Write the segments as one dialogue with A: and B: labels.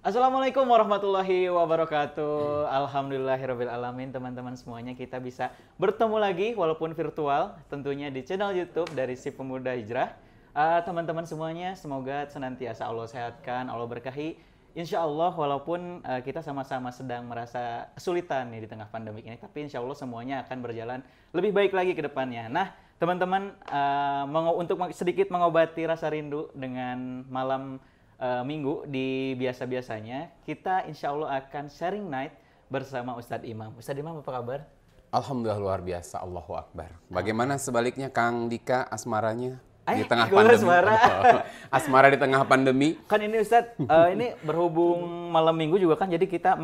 A: Assalamualaikum warahmatullahi wabarakatuh. Alhamdulillahirabbil alamin, teman-teman semuanya kita bisa bertemu lagi walaupun virtual tentunya di channel YouTube dari Si Pemuda Hijrah. Teman-teman semuanya semoga senantiasa Allah sehatkan, Allah berkahi. Insya Allah walaupun kita sama-sama sedang merasa kesulitan nih di tengah pandemi ini, tapi insya Allah semuanya akan berjalan lebih baik lagi ke depannya. Nah, teman-teman, untuk sedikit mengobati rasa rindu dengan malam minggu di biasa-biasanya, kita insya Allah akan sharing night bersama Ustadz Imam. Ustadz Imam, apa kabar?
B: Alhamdulillah luar biasa, Allahu Akbar. Bagaimana sebaliknya Kang Dika asmaranya di tengah
A: gua
B: pandemi?
A: asmara.
B: Asmara di tengah pandemi.
A: Kan ini Ustadz, ini berhubung malam minggu juga kan, jadi kita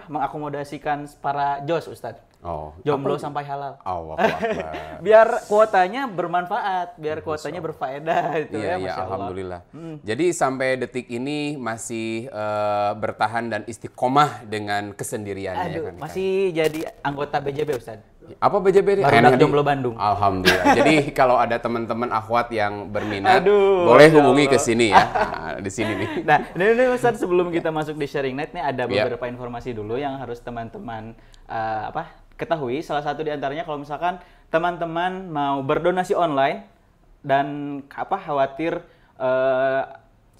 A: mengakomodasikan para jos Ustadz.
B: Oh,
A: Jomblo sampai halal.
B: Allahu Akbar.
A: Biar kuotanya bermanfaat, biar kuotanya berfaedah itu ya,
B: Iya,
A: Masya Allah.
B: alhamdulillah. Jadi sampai detik ini masih bertahan dan istiqomah dengan kesendiriannya.
A: Aduh,
B: kan,
A: masih jadi anggota BJB Ustadz.
B: apa BJB?
A: Barudak Jomblo Bandung.
B: Alhamdulillah. Jadi kalau ada teman-teman akhwat yang berminat,
A: Aduh,
B: boleh
A: Masya
B: hubungi
A: Allah.
B: ke sini ya. Nah, di sini nih.
A: Nah, ini Ustadz, sebelum kita masuk di sharing night nih ada beberapa informasi dulu yang harus teman-teman ketahui. Salah satu di antaranya kalau misalkan teman-teman mau berdonasi online dan khawatir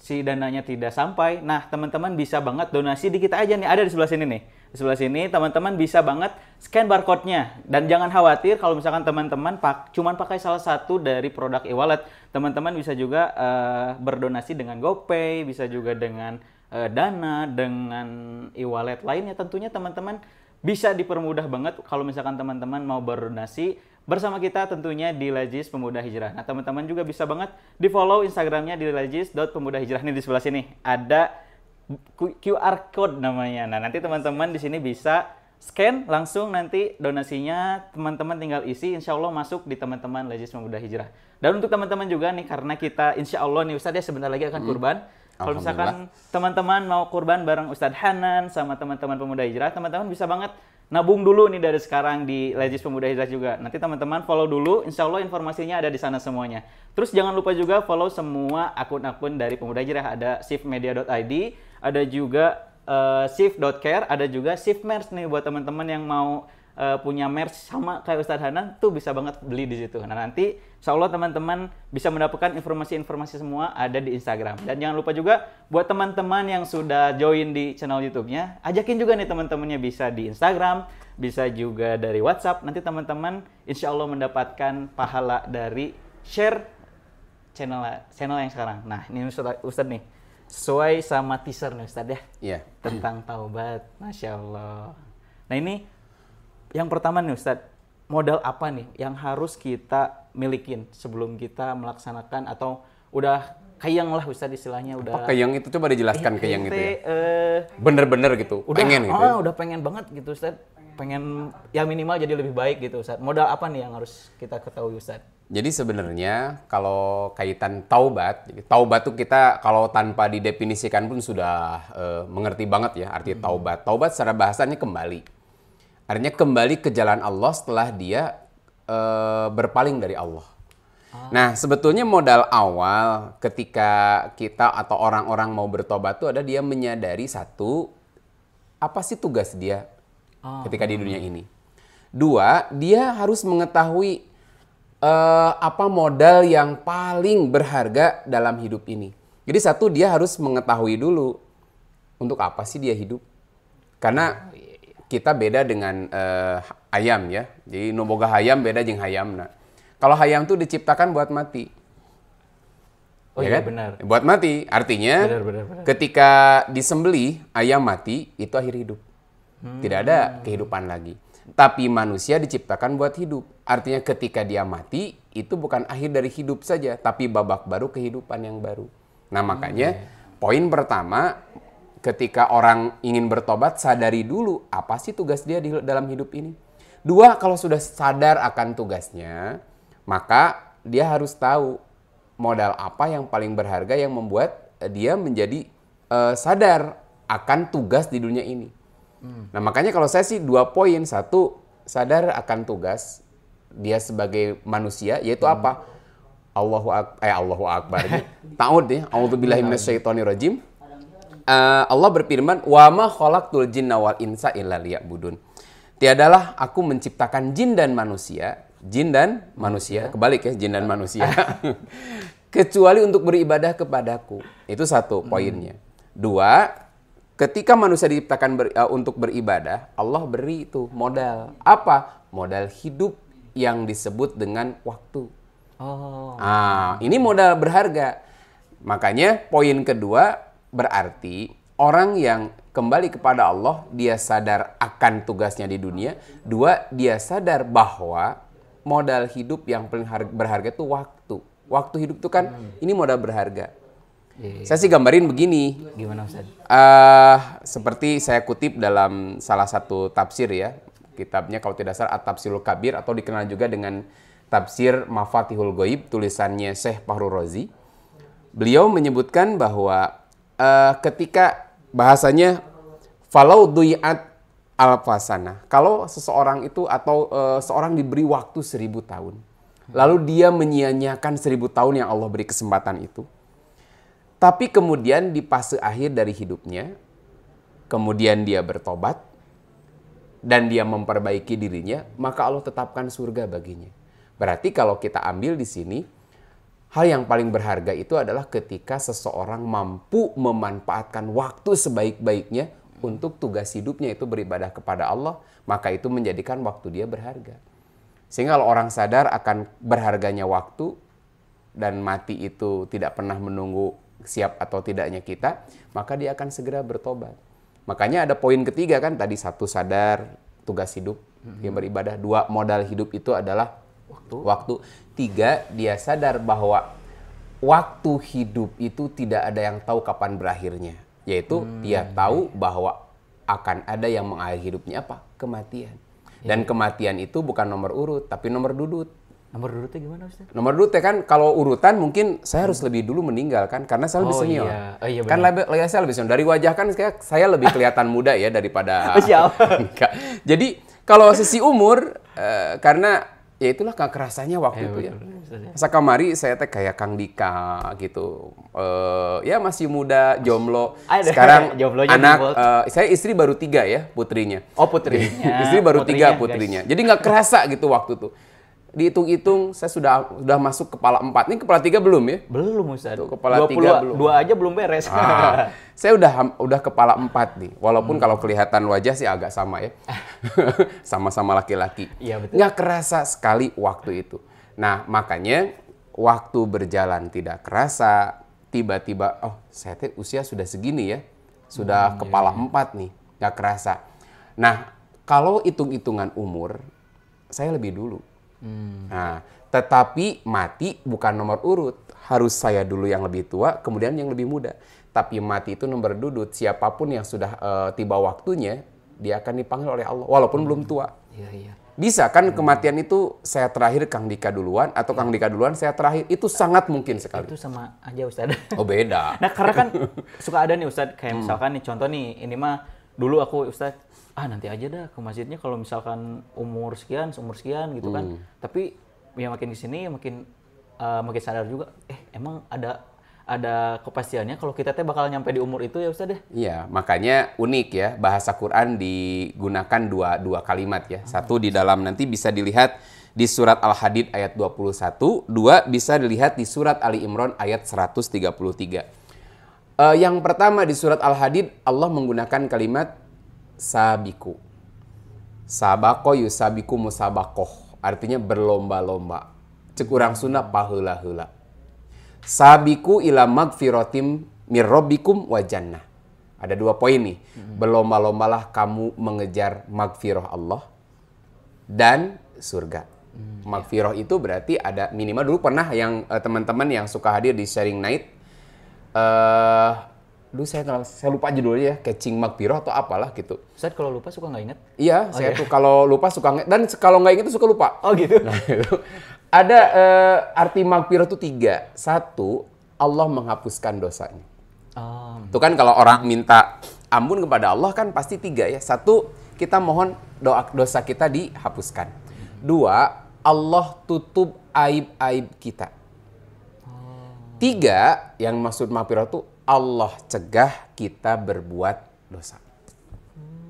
A: si dananya tidak sampai. Nah, teman-teman bisa banget donasi di kita aja nih, ada di sebelah sini nih. Di sebelah sini teman-teman bisa banget scan barcode-nya, dan jangan khawatir kalau misalkan teman-teman cuman pakai salah satu dari produk e-wallet. Teman-teman bisa juga berdonasi dengan GoPay, bisa juga dengan Dana, dengan e-wallet lainnya. Tentunya teman-teman bisa dipermudah banget kalau misalkan teman-teman mau berdonasi bersama kita tentunya di Lajis Pemuda Hijrah. Nah, teman-teman juga bisa banget di-follow Instagramnya di lajis.pemudahijrah. Nih di sebelah sini ada QR code namanya. Nah, nanti teman-teman di sini bisa scan langsung, nanti donasinya teman-teman tinggal isi, insya Allah masuk di teman-teman Lajis Pemuda Hijrah. Dan untuk teman-teman juga nih, karena kita insya Allah nih Ustadz ya sebentar lagi akan kurban. Kalau misalkan teman-teman mau kurban bareng Ustadz Hanan sama teman-teman Pemuda Hijrah, teman-teman bisa banget nabung dulu nih dari sekarang di Lajis Pemuda Hijrah juga. Nanti teman-teman follow dulu, insya Allah informasinya ada di sana semuanya. Terus jangan lupa juga follow semua akun-akun dari Pemuda Hijrah. Ada shiftmedia.id, ada juga shift.care, ada juga shift merch nih buat teman-teman yang mau punya merch sama kayak Ustadz Hanan, tuh bisa banget beli di situ. Nah, nanti insya Allah teman-teman bisa mendapatkan informasi-informasi semua ada di Instagram. Dan jangan lupa juga buat teman-teman yang sudah join di channel YouTube-nya, ajakin juga nih teman-temannya, bisa di Instagram, bisa juga dari WhatsApp. Nanti teman-teman insya Allah mendapatkan pahala dari share channel yang sekarang. Nah, ini Ustadz nih, sesuai sama teaser nih Ustadz ya, tentang taubat, Masya Allah. Nah, ini yang pertama nih Ustadz, modal apa nih yang harus kita milikin sebelum kita melaksanakan, atau udah kayang lah Ustadz istilahnya, udah
B: Apa kayang itu? Coba dijelaskan kayang itu ya. Bener-bener gitu,
A: udah,
B: pengen gitu ya?
A: udah pengen banget gitu Ustadz, pengen ya minimal jadi lebih baik gitu Ustadz. Modal apa nih yang harus kita ketahui Ustadz?
B: Jadi sebenarnya kalau kaitan taubat tuh kita kalau tanpa didefinisikan pun sudah mengerti banget ya arti taubat. Taubat secara bahasanya kembali. Artinya kembali ke jalan Allah setelah dia berpaling dari Allah. Nah, sebetulnya modal awal ketika kita atau orang-orang mau bertobat itu ada dia menyadari satu, apa sih tugas dia ketika di dunia ini. Dua, dia harus mengetahui apa modal yang paling berharga dalam hidup ini. Jadi satu, dia harus mengetahui dulu untuk apa sih dia hidup. Karena kita beda dengan ayam ya. Jadi nu boga hayam beda jeung hayamna. Kalau hayam tuh diciptakan buat mati.
A: Oh
B: ya
A: iya
B: kan?
A: benar.
B: Buat mati. Artinya
A: Benar.
B: ketika disembelih ayam mati, itu akhir hidup. Tidak ada kehidupan lagi. Tapi manusia diciptakan buat hidup. Artinya ketika dia mati, itu bukan akhir dari hidup saja, tapi babak baru kehidupan yang baru. Nah, makanya poin pertama, ketika orang ingin bertobat, sadari dulu apa sih tugas dia dalam hidup ini. Dua, kalau sudah sadar akan tugasnya, maka dia harus tahu modal apa yang paling berharga yang membuat dia menjadi sadar akan tugas di dunia ini. Nah, makanya kalau saya sih 2 poin. Satu, sadar akan tugas dia sebagai manusia, yaitu apa? Allahu Akbar. Ta'ud ya, a'udzubillahi minasyaitonirrajim. Allah berfirman, "Wa ma khalaqtul jinna wal insa illa liya'budun." Tiadalah aku menciptakan jin dan manusia, kebalik ya, jin dan manusia, kecuali untuk beribadah kepadaku. Itu satu poinnya. Dua, ketika manusia diciptakan untuk beribadah, Allah beri itu modal. Apa? Modal hidup yang disebut dengan waktu. Ini modal berharga. Makanya poin kedua berarti orang yang kembali kepada Allah, dia sadar akan tugasnya di dunia. Dua, dia sadar bahwa modal hidup yang paling berharga itu waktu. Waktu hidup itu kan ini modal berharga. Saya sih gambarin begini.
A: Gimana Ustaz?
B: Seperti saya kutip dalam salah satu tafsir ya. Kitabnya kalau tidak salah At-Tafsirul Kabir atau dikenal juga dengan Tafsir Mafatihul Ghaib, tulisannya Syekh Fahru Razi. Beliau menyebutkan bahwa ketika bahasanya falau dui'at alfasana. Kalau seseorang itu atau seorang diberi waktu 1000 tahun. Lalu dia menyia-nyiakan 1000 tahun yang Allah beri kesempatan itu. Tapi kemudian di fase akhir dari hidupnya, kemudian dia bertobat dan dia memperbaiki dirinya, maka Allah tetapkan surga baginya. Berarti kalau kita ambil di sini, hal yang paling berharga itu adalah ketika seseorang mampu memanfaatkan waktu sebaik-baiknya untuk tugas hidupnya itu beribadah kepada Allah, maka itu menjadikan waktu dia berharga. Sehingga kalau orang sadar akan berharganya waktu dan mati itu tidak pernah menunggu siap atau tidaknya kita, maka dia akan segera bertobat. Makanya ada poin ketiga kan tadi, satu sadar tugas hidup yang beribadah, dua modal hidup itu adalah waktu. Tiga, dia sadar bahwa waktu hidup itu tidak ada yang tahu kapan berakhirnya. Yaitu dia tahu bahwa akan ada yang mengakhiri hidupnya apa? Kematian. Dan kematian itu bukan nomor urut, tapi nomor dudut.
A: Nomor dudutnya gimana Ustaz?
B: Nomor dudutnya kan kalau urutan mungkin saya harus lebih dulu meninggal kan, karena saya lebih senior.
A: Iya,
B: kan saya lebih senior. Dari wajah kan saya lebih kelihatan muda ya daripada... Jadi kalau sisi umur, karena ya itulah kerasanya waktu itu ya. Masa kamari saya teh kayak Kang Dika gitu. Ya masih muda, jomblo. Sekarang anak, saya istri baru 3 ya putrinya.
A: Oh putrinya.
B: Istri baru 3 putrinya. Jadi nggak kerasa gitu waktu tuh. Dihitung-hitung saya sudah masuk kepala 4. Ini kepala 3 belum ya?
A: Belum Ustaz.
B: Tuh, kepala 3 belum.
A: 2 aja belum beres.
B: Saya udah kepala 4 nih. Walaupun kalau kelihatan wajah sih agak sama ya. Sama-sama laki-laki.
A: Iya betul.
B: Nggak kerasa sekali waktu itu. Nah, makanya waktu berjalan tidak kerasa. Tiba-tiba, oh saya teh usia sudah segini ya. Sudah kepala 4 nih. Nggak kerasa. Nah, kalau hitung-hitungan umur, saya lebih dulu. Nah, tetapi mati bukan nomor urut. Harus saya dulu yang lebih tua, kemudian yang lebih muda. Tapi mati itu nomor dudut. Siapapun yang sudah tiba waktunya, dia akan dipanggil oleh Allah. Walaupun belum tua.
A: Iya.
B: Bisa kan kematian itu saya terakhir Kang Dika duluan, atau Kang Dika duluan saya terakhir. Itu sangat mungkin sekali.
A: Itu sama aja Ustaz.
B: Oh beda.
A: Nah karena kan suka ada nih Ustaz, kayak misalkan nih contoh nih, ini mah dulu aku Ustaz, nanti aja dah ke masjidnya kalau misalkan umur sekian gitu kan. Tapi ya makin kesini makin sadar juga, emang ada kepastiannya kalau kita teh bakal nyampe di umur itu ya Ustaz deh.
B: Iya, makanya unik ya, bahasa Quran digunakan dua kalimat ya. Satu di dalam nanti bisa dilihat di surat Al-Hadid ayat 21, dua bisa dilihat di surat Ali Imran ayat 133. Yang pertama di surat Al-Hadid Allah menggunakan kalimat sabiku. Sabako yusabiku musabakoh. Artinya berlomba-lomba. Cek urang Sunda paheula-heula. Sabiku ila magfiratim mirrabbikum wa jannah. Ada 2 poin nih. Berlomba-lombalah kamu mengejar magfirah Allah dan surga. Magfirah itu berarti ada minimal dulu pernah yang teman-teman yang suka hadir di sharing night. Dulu saya lupa judulnya ya, Catching Magfirah atau apalah gitu.
A: Ustaz kalau lupa suka nggak inget?
B: Iya, saya tuh kalau lupa suka inget, dan kalau nggak inget tuh suka lupa.
A: Oh gitu?
B: Nah, itu. Ada arti Magfirah tuh 3. 1, Allah menghapuskan dosanya. Itu kan kalau orang minta ampun kepada Allah kan pasti 3 ya. 1, kita mohon dosa kita dihapuskan. 2, Allah tutup aib-aib kita. 3, yang maksud Magfirah tuh Allah cegah kita berbuat dosa.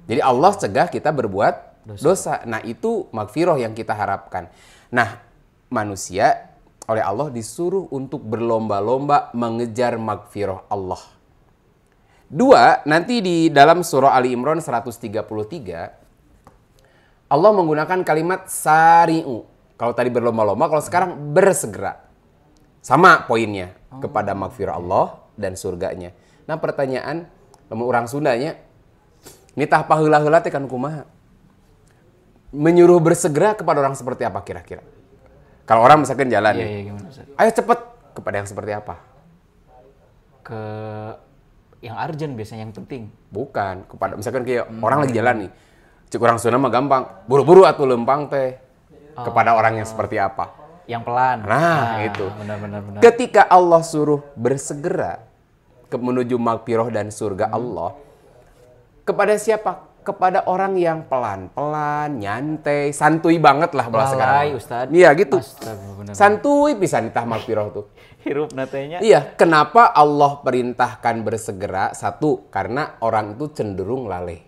B: Jadi Allah cegah kita berbuat dosa. Nah, itu magfirah yang kita harapkan. Nah, manusia oleh Allah disuruh untuk berlomba-lomba mengejar magfirah Allah. 2, nanti di dalam surah Ali Imran 133, Allah menggunakan kalimat sari'u. Kalau tadi berlomba-lomba, kalau sekarang bersegera. Sama poinnya, kepada magfirah Allah dan surganya. Nah, pertanyaan, orang Sundanya, nitah paheula-heula teh kan kumaha? Menyuruh bersegera kepada orang seperti apa kira-kira? Kalau orang misalkan jalan nih, ayo cepet, kepada yang seperti apa?
A: Ke yang urgent biasanya, yang penting.
B: Bukan, kepada misalkan kayak orang lagi jalan nih, cik orang Sunda mah gampang, buru-buru atuh lempang teh. Kepada orang yang seperti apa?
A: Yang pelan.
B: Nah, itu.
A: Benar.
B: Ketika Allah suruh bersegera menuju magfirah dan surga Allah, kepada siapa? Kepada orang yang pelan-pelan, nyantai, santuy banget lah bahasa sekarang.
A: Ustaz.
B: Iya gitu.
A: Bener.
B: Santuy pisan nitah magfirah tuh.
A: Hirup natenya.
B: Iya, kenapa Allah perintahkan bersegera? 1, karena orang itu cenderung lalai.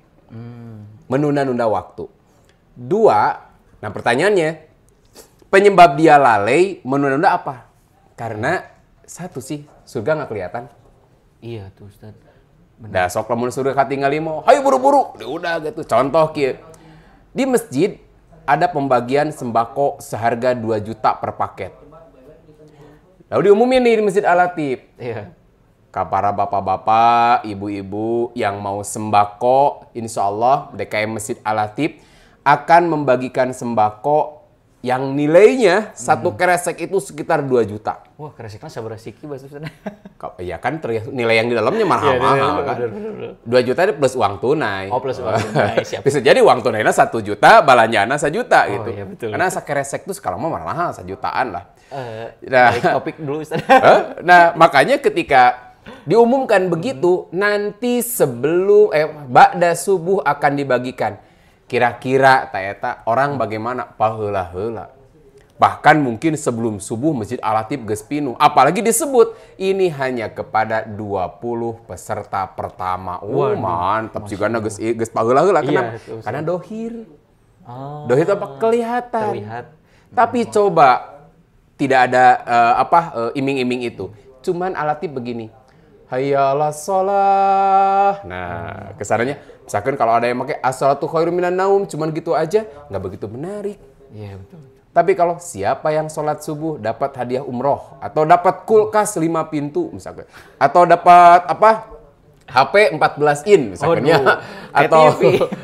B: Menunda-nunda waktu. 2, nah pertanyaannya, penyebab dia lalai, menunda-nunda apa? Karena 1 sih, surga nggak kelihatan.
A: Iya tuh Ustaz.
B: Dah sok lamun surga katingali mau, hayu buru-buru. Udah gitu. Contoh kieu. Di masjid ada pembagian sembako seharga 2 juta per paket. Lalu diumumin nih di Masjid Al-Latif.
A: Iya.
B: Ka para bapak-bapak, ibu-ibu yang mau sembako, insya Allah DKM Masjid Al-Latif akan membagikan sembako yang nilainya 1 kresek itu sekitar 2 juta.
A: Wah, kreseknya sabar siki bahasa Ustaz.
B: Iya kan, nilai yang di dalamnya mahal-mahal kan. 2 juta itu plus uang tunai.
A: Oh, plus uang tunai, siap.
B: Bisa jadi uang tunainya 1 juta, balanjana 1 juta gitu.
A: Iya, betul.
B: Karena sakresek itu sekarang mah mahal, 1 jutaan lah.
A: Balik topik dulu Ustaz.
B: Nah, makanya ketika diumumkan begitu, nanti sebelum ba'da subuh akan dibagikan. Kira-kira eta orang bagaimana? Paheula-heula. Bahkan mungkin sebelum subuh Masjid Al-Latif geus pinuh. Apalagi disebut ini hanya kepada 20 peserta pertama. Mantap juga geus paheula-heula. Kenapa?
A: Iya,
B: karena dohir. Dohir itu apa? Kelihatan.
A: Terlihat.
B: Tapi coba tidak ada iming-iming itu. Cuman Al-Latif begini. Hayyalah sholah. Nah, kesannya misalkan kalau ada yang pakai as-sholatu khairum minan naum, cuman gitu aja, nggak begitu menarik.
A: Iya, betul.
B: Tapi kalau siapa yang sholat subuh dapat hadiah umroh, atau dapat kulkas 5 pintu misalkan, atau dapat HP 14 in misalkannya, atau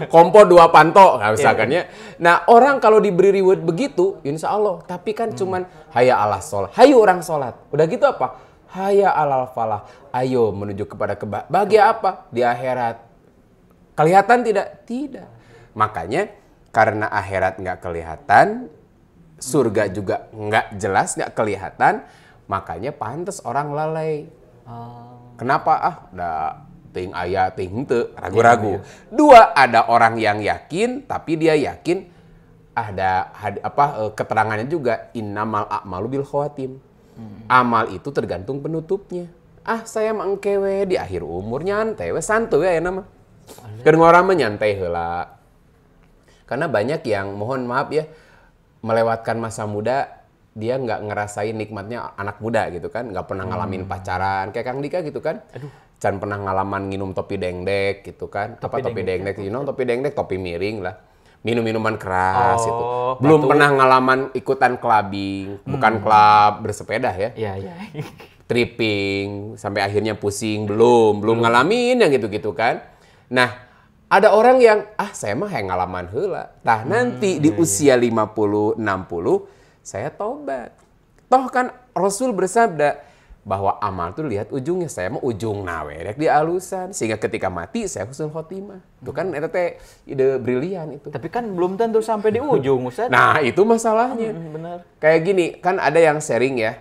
B: kompor 2 panto misalkannya. Nah, orang kalau diberi reward begitu, insya Allah. Tapi kan cuman hayya ala sholat, hayu orang sholat. Udah gitu apa? Hayya alal falah, ayo menuju kepada bahagia apa? Di akhirat. Kelihatan tidak? Tidak. Makanya karena akhirat nggak kelihatan, surga juga nggak jelas, nggak kelihatan, makanya pantas orang lalai. Kenapa? Udah ting ayah, ting henteu, ragu-ragu. 2, ada orang yang yakin, tapi dia yakin ada keterangannya juga innamal a'malu bil khawatim. Amal itu tergantung penutupnya. Saya mengkewe di akhir umur nyantai, santuy ya nama. Kan orang menyantai heula. Karena banyak yang mohon maaf ya melewatkan masa muda, dia nggak ngerasain nikmatnya anak muda gitu kan, nggak pernah ngalamin pacaran kayak Kang Dika gitu kan. Can pernah ngalaman nginum topi dengdek gitu kan. Topi dengdek, topi dengdek, topi miring lah. Minum-minuman keras itu. Belum pernah ngalaman ikutan clubbing, bukan klub bersepeda ya.
A: Iya.
B: Tripping sampai akhirnya pusing, belum ngalamin yang gitu-gitu kan. Nah, ada orang yang saya mah yang ngalaman heula. Tah nanti di usia 50, 60 saya tobat. Toh kan Rasul bersabda bahwa amal tuh lihat ujungnya. Saya mah ujung nawerek di alusan, sehingga ketika mati saya husnul khotimah. Itu kan eta teh ide brilian itu.
A: Tapi kan belum tentu sampai di ujung, Ustaz.
B: Nah, itu masalahnya.
A: Benar.
B: Kayak gini, kan ada yang sharing ya,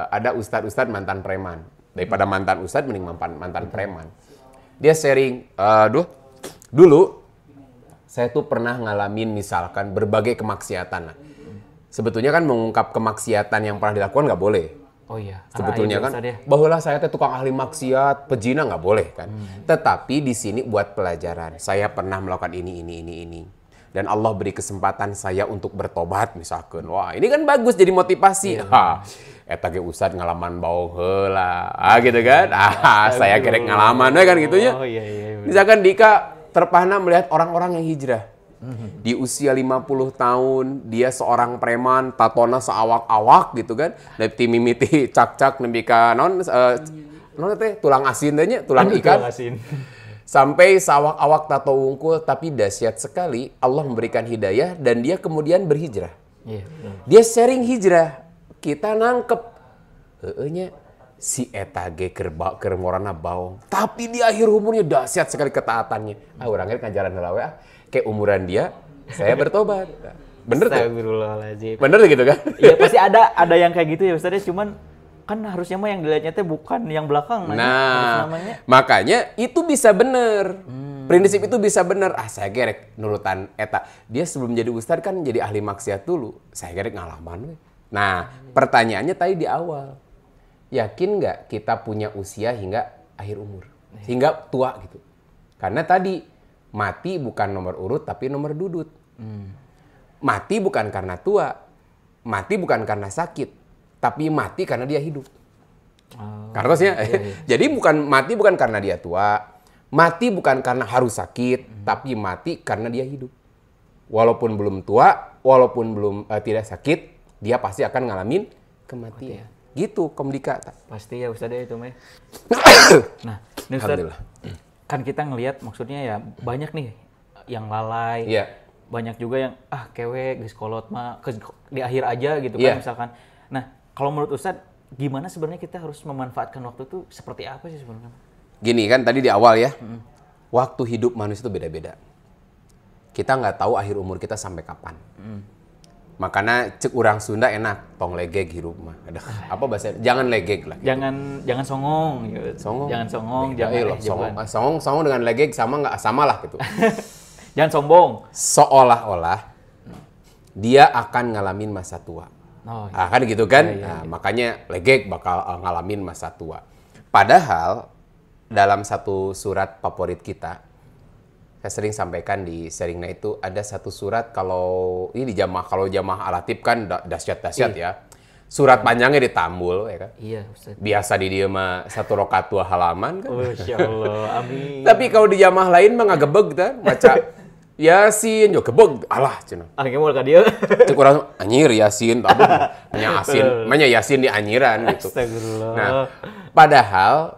B: ada ustadz mantan preman. Daripada mantan ustadz mending mantan preman. Dia sharing, dulu saya tuh pernah ngalamin misalkan berbagai kemaksiatan. Sebetulnya kan mengungkap kemaksiatan yang pernah dilakukan nggak boleh.
A: Oh iya.
B: Sebetulnya kan,
A: Ya.
B: bahwa saya teh tukang ahli maksiat, pejina nggak boleh kan. Tetapi di sini buat pelajaran. Saya pernah melakukan ini. Dan Allah beri kesempatan saya untuk bertobat misalkan. Wah, ini kan bagus jadi motivasi. Eta ge Ustad ngalaman bau heula. Gitu kan. Saya kerek ngalaman kan gitu ya.
A: Oh iya.
B: Misalkan Dika terpana melihat orang-orang yang hijrah. Di usia 50 tahun, dia seorang preman, tatona seawak-awak gitu kan. Dari mimiti cak-cak nepi ka non teh tulang asin teh nya, tulang ikan.
A: Tulang asin.
B: Sampai sawak-awak tato wungkul, tapi dahsyat sekali Allah memberikan hidayah dan dia kemudian berhijrah.
A: Iya.
B: Dia sharing hijrah. Kita nangkep nya si eta ge keur ngorana baong. Tapi di akhir umurnya dahsyat sekali ketaatannya. Urang ge ngajaran heula we kayak umuran dia, saya bertobat. Bener tuh?
A: Astagfirullahaladzim.
B: Bener gitu kan?
A: Iya pasti ada yang kayak gitu ya Ustaz, cuman kan harusnya mah yang dilihatnya teh bukan yang belakang.
B: Nah, makanya itu bisa bener. Prinsip itu bisa bener. Saya gerek nurutan eta. Dia sebelum jadi ustad kan jadi ahli maksiat dulu. Saya gerek ngalaman. Nah, pertanyaannya tadi di awal. Yakin nggak kita punya usia hingga akhir umur? Hingga tua gitu. Karena tadi mati bukan nomor urut tapi nomor dudut. Mati bukan karena tua, mati bukan karena sakit, tapi mati karena dia hidup. Kartosnya, jadi mati bukan karena dia tua, mati bukan karena harus sakit, tapi mati karena dia hidup. Walaupun belum tua, walaupun belum tidak sakit, dia pasti akan ngalamin kematian. Gitu, Komdika.
A: Pasti ya Ustaz itu mah. Nah, ini Ustaz, kan kita ngelihat maksudnya ya banyak nih yang lalai, banyak juga yang kewek geus kolot mah di akhir aja gitu kan misalkan. Nah, kalau menurut Ustadz gimana sebenarnya kita harus memanfaatkan waktu itu seperti apa sih sebenarnya?
B: Gini kan tadi di awal ya, waktu hidup manusia itu beda-beda. Kita nggak tahu akhir umur kita sampai kapan. Makanya cek urang Sunda enak, tong legeg hirup mah. Apa bahasa? Jangan legeg lah. Gitu.
A: Jangan songong. Gitu.
B: Jangan songong
A: Songong
B: dengan legeg sama lah gitu.
A: Jangan sombong.
B: Seolah-olah dia akan ngalamin masa tua. Kan gitu kan? Makanya legeg bakal ngalamin masa tua. Padahal dalam satu surat favorit kita, saya sering sampaikan di sharingnya itu ada satu surat kalau jamaah alatip kan dahsyat ya. Surat panjangnya ditambul ya kan.
A: Iya, Ustaz.
B: Biasa di dia mah 1 rakaat 2 halaman kan.
A: Masyaallah, amin.
B: Tapi kalau di jamaah lain mah ngagebeg kan, baca Yasin yo gebeg alah cenah.
A: Kamu ka dieu.
B: Cek urang anyir Yasin, nya Yasin di anyiran gitu.
A: Astagfirullah.
B: Nah, padahal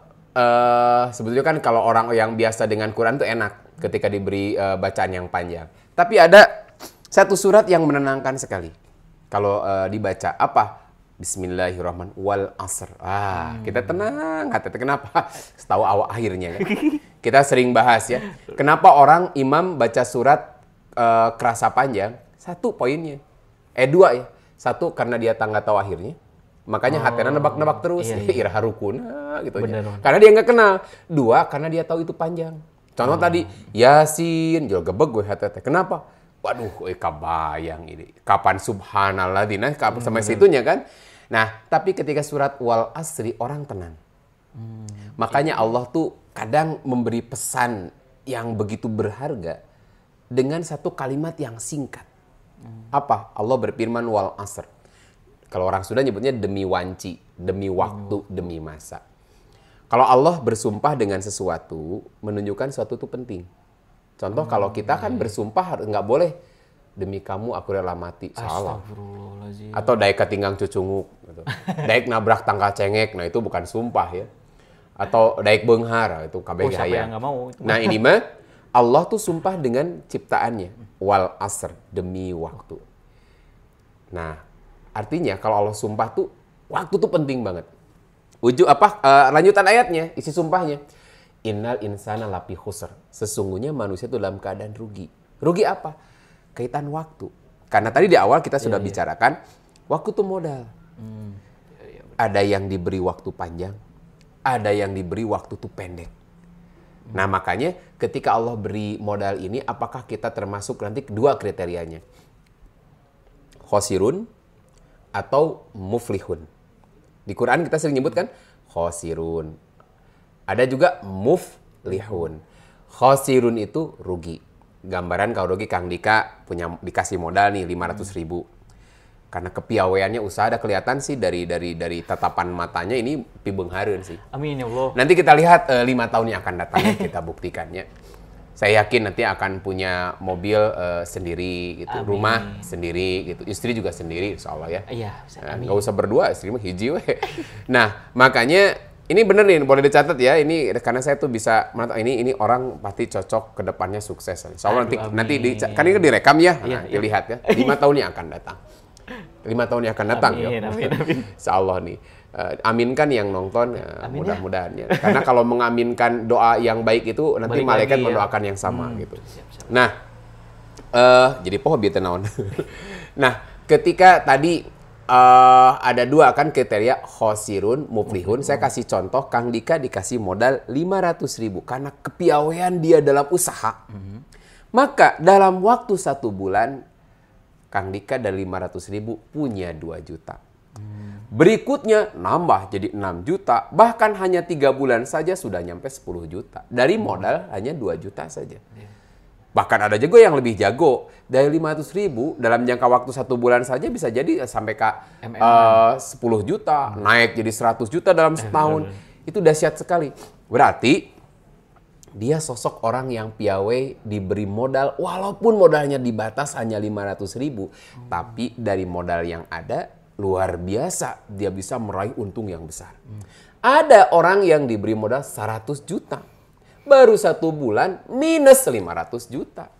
B: sebetulnya kan kalau orang yang biasa dengan Quran tuh enak ketika diberi bacaan yang panjang. Tapi ada satu surat yang menenangkan sekali. Kalau dibaca apa? Bismillahirrahmanirrahim wal asr. Kita tenang hati. Kenapa? Setahu awal akhirnya kan. Kita sering bahas ya. Kenapa orang imam baca surat kerasa panjang? 1 poinnya. 2 ya. 1 karena dia nggak tahu akhirnya. Makanya hatena nebak-nebak terus. Iraha rukuna gitu ya. Karena dia nggak kenal. 2 karena dia tahu itu panjang. Contoh tadi Yasin, jual gebeg gue hati. Kenapa? Waduh, kabayang ini. Kapan subhanallah dina sampai situnya kan. Nah, tapi ketika surat wal asri orang tenang. Makanya Allah tuh kadang memberi pesan yang begitu berharga dengan satu kalimat yang singkat. Apa? Allah berfirman wal asr. Kalau orang Sunda nyebutnya demi wanci, demi waktu, demi masa. Kalau Allah bersumpah dengan sesuatu, menunjukkan sesuatu itu penting. Contoh kalau kita kan bersumpah nggak boleh demi kamu aku rela mati, salah. Atau daek katinggang cucunguk, gitu. Daek nabrak tangga cengek, nah itu bukan sumpah ya. Atau daek beunghar, itu kabeh hayang. Nah ini mah Allah tuh sumpah dengan ciptaannya, wal asr, demi waktu. Nah artinya kalau Allah sumpah tuh waktu tuh penting banget. Lanjutan ayatnya, isi sumpahnya. Innal insana lafi khusr. Sesungguhnya manusia itu dalam keadaan rugi. Rugi apa? Kaitan waktu. Karena tadi di awal kita sudah bicarakan, waktu itu modal. Ada yang diberi waktu panjang, ada yang diberi waktu itu pendek. Nah makanya ketika Allah beri modal ini, apakah kita termasuk nanti 2 kriterianya? Khosirun atau muflihun. Di Quran kita sering nyebut kan khosirun. Ada juga muflihun. Khosirun itu rugi. Gambaran kalau rugi Kang Dika dikasih modal nih 500.000. Karena kepiawaiannya usaha ada kelihatan sih dari tatapan matanya ini pibeunghareun sih.
A: Amin ya Allah.
B: Nanti kita lihat 5 tahun yang akan datang kita buktikannya. Saya yakin nanti akan punya mobil sendiri gitu,
A: amin.
B: Rumah sendiri gitu, istri juga sendiri insya Allah ya.
A: Iya,
B: nggak usah berdua, istri mah hiji weh. Nah, makanya ini bener nih, boleh dicatat ya. Ini karena saya tuh bisa ini orang pasti cocok ke depannya sukses. Insya Allah nanti kan ini direkam ya. Nah, dilihat ya. 5 tahun yang akan datang. 5 tahun yang akan datang ya.
A: Amin.
B: Insya Allah nih. Aminkan yang nonton mudah-mudahan ya. Karena kalau mengaminkan doa yang baik itu nanti malaikat mendoakan yang sama gitu. Siap. Nah, jadi poho bieu teh naon. Nah, ketika tadi ada 2 kan kriteria khosirun, muflihun. Saya kasih contoh, Kang Dika dikasih modal 500.000 karena kepiawaian dia dalam usaha. Maka dalam waktu 1 bulan Kang Dika dari 500.000 punya 2 juta. Berikutnya nambah jadi 6 juta. Bahkan hanya 3 bulan saja sudah nyampe 10 juta. Dari modal hanya 2 juta saja. Bahkan ada juga yang lebih jago. Dari 500.000 dalam jangka waktu 1 bulan saja bisa jadi sampai ke 10 juta. Naik jadi 100 juta dalam setahun. Itu dahsyat sekali. Berarti dia sosok orang yang piawai diberi modal. Walaupun modalnya dibatas hanya 500.000. Tapi dari modal yang ada luar biasa, dia bisa meraih untung yang besar. Ada orang yang diberi modal 100 juta. Baru 1 bulan minus 500 juta.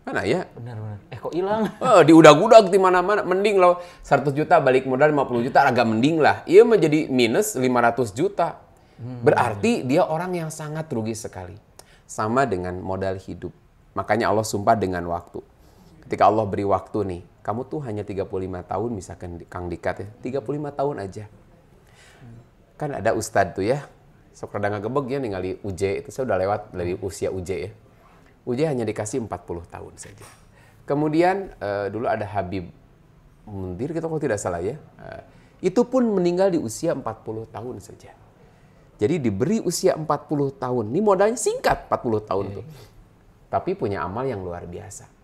B: Mana ya?
A: Benar. Kok hilang?
B: Diudag-udag di mana-mana. Mending loh 100 juta balik modal 50 juta agak mending lah. Iya menjadi minus 500 juta. Berarti dia orang yang sangat rugi sekali. Sama dengan modal hidup. Makanya Allah sumpah dengan waktu. Ketika Allah beri waktu nih, kamu tuh hanya 35 tahun misalkan Kang Dikat ya, 35 tahun aja. Kan ada ustadz tuh ya, sok rada ngagebeg ya ningali Uje, itu saya udah lewat dari usia Uje ya. Uje hanya dikasih 40 tahun saja. Kemudian dulu ada Habib Mundir kita kalau tidak salah ya. Itu pun meninggal di usia 40 tahun saja. Jadi diberi usia 40 tahun. Ini modalnya singkat 40 tahun tuh. Tapi punya amal yang luar biasa.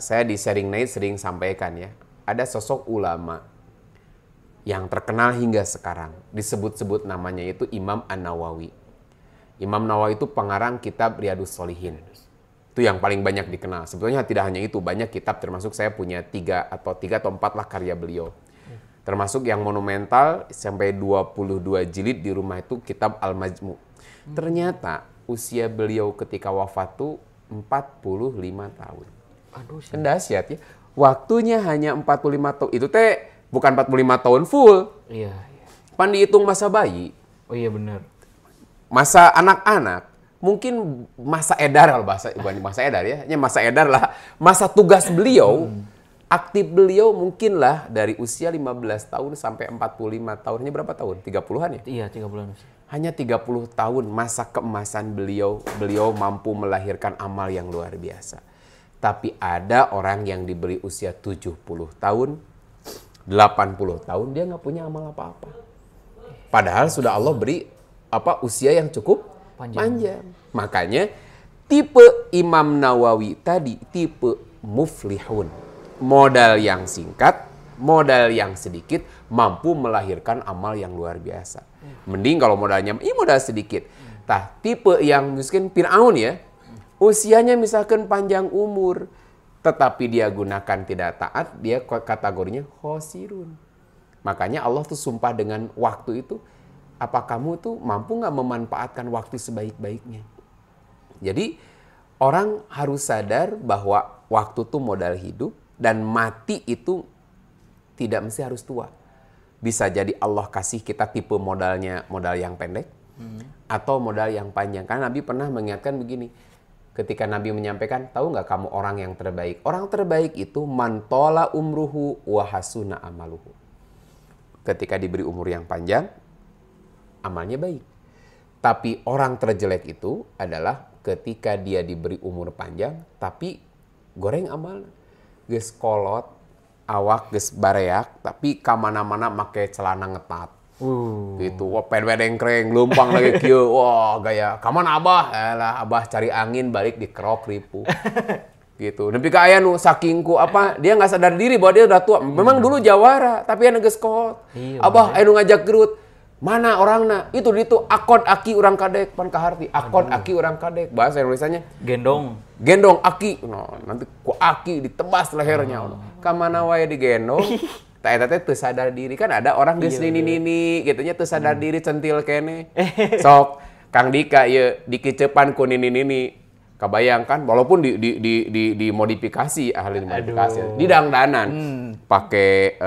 B: Saya di Sharing Night sering sampaikan ya, ada sosok ulama yang terkenal hingga sekarang, disebut-sebut namanya itu Imam An-Nawawi. Imam Nawawi itu pengarang kitab Riyadhus Shalihin. Itu yang paling banyak dikenal. Sebetulnya tidak hanya itu, banyak kitab, termasuk saya punya 3 atau 4 lah karya beliau. Termasuk yang monumental sampai 22 jilid di rumah itu kitab Al-Majmu. Ternyata usia beliau ketika wafat itu 45 tahun.
A: Aduh,
B: dahsyat ya. Waktunya hanya 45 tahun. Itu teh bukan 45 tahun full.
A: Iya.
B: Pan dihitung masa bayi.
A: Oh iya benar.
B: Masa anak-anak. Mungkin masa edar kalau bukan masa edar ya. Masa edar lah. Masa tugas beliau. Aktif beliau mungkin lah dari usia 15 tahun sampai 45 tahun. Hanya berapa tahun? 30-an ya?
A: Iya 30-an.
B: Hanya 30 tahun masa keemasan beliau. Beliau mampu melahirkan amal yang luar biasa. Tapi ada orang yang diberi usia 70 tahun, 80 tahun, dia nggak punya amal apa-apa. Padahal sudah Allah beri usia yang cukup panjang. Makanya tipe Imam Nawawi tadi, tipe muflihun. Modal yang singkat, modal yang sedikit, mampu melahirkan amal yang luar biasa. Mending kalau modalnya, modal sedikit. Tipe yang miskin Fir'aun ya, usianya misalkan panjang umur, tetapi dia gunakan tidak taat, dia kategorinya khosirun. Makanya Allah tuh sumpah dengan waktu itu, apa kamu tuh mampu nggak memanfaatkan waktu sebaik-baiknya? Jadi orang harus sadar bahwa waktu tuh modal hidup dan mati itu tidak mesti harus tua. Bisa jadi Allah kasih kita tipe modalnya modal yang pendek atau modal yang panjang. Karena Nabi pernah mengingatkan begini. Ketika Nabi menyampaikan, tahu nggak kamu orang yang terbaik? Orang terbaik itu mantola umruhu wa hasuna amaluhu. Ketika diberi umur yang panjang, amalnya baik. Tapi orang terjelek itu adalah ketika dia diberi umur panjang, tapi goreng amal. Geus kolot, awak geus bareak tapi kamana-mana make celana ngetat. Gitu, wah pedeng kreng, lumpang lagi kieu, wah gaya, kamana abah? Alah, abah cari angin balik di kerok ripu. Gitu, nepi ka aya nu saking ku apa, dia nggak sadar diri bahwa dia udah tua. Memang dulu jawara, tapi anu geus kolot. Abah anu ngajak gerut, mana orangna? Itu akon aki urang kadek pan kaharti, akon aki urang kadek. Bahasa Indonesianya gendong aki. No, nanti ku aki ditebas lehernya. Kamana wae digendong. Eta teh teu sadar diri, kan ada orang geus nini gitu nya teu sadar diri centil kene. Sok Kang Dika ieu dikecepan ku nini. Kabayangkan walaupun di modifikasi ahli modifikasi. Didangdanan. Pakai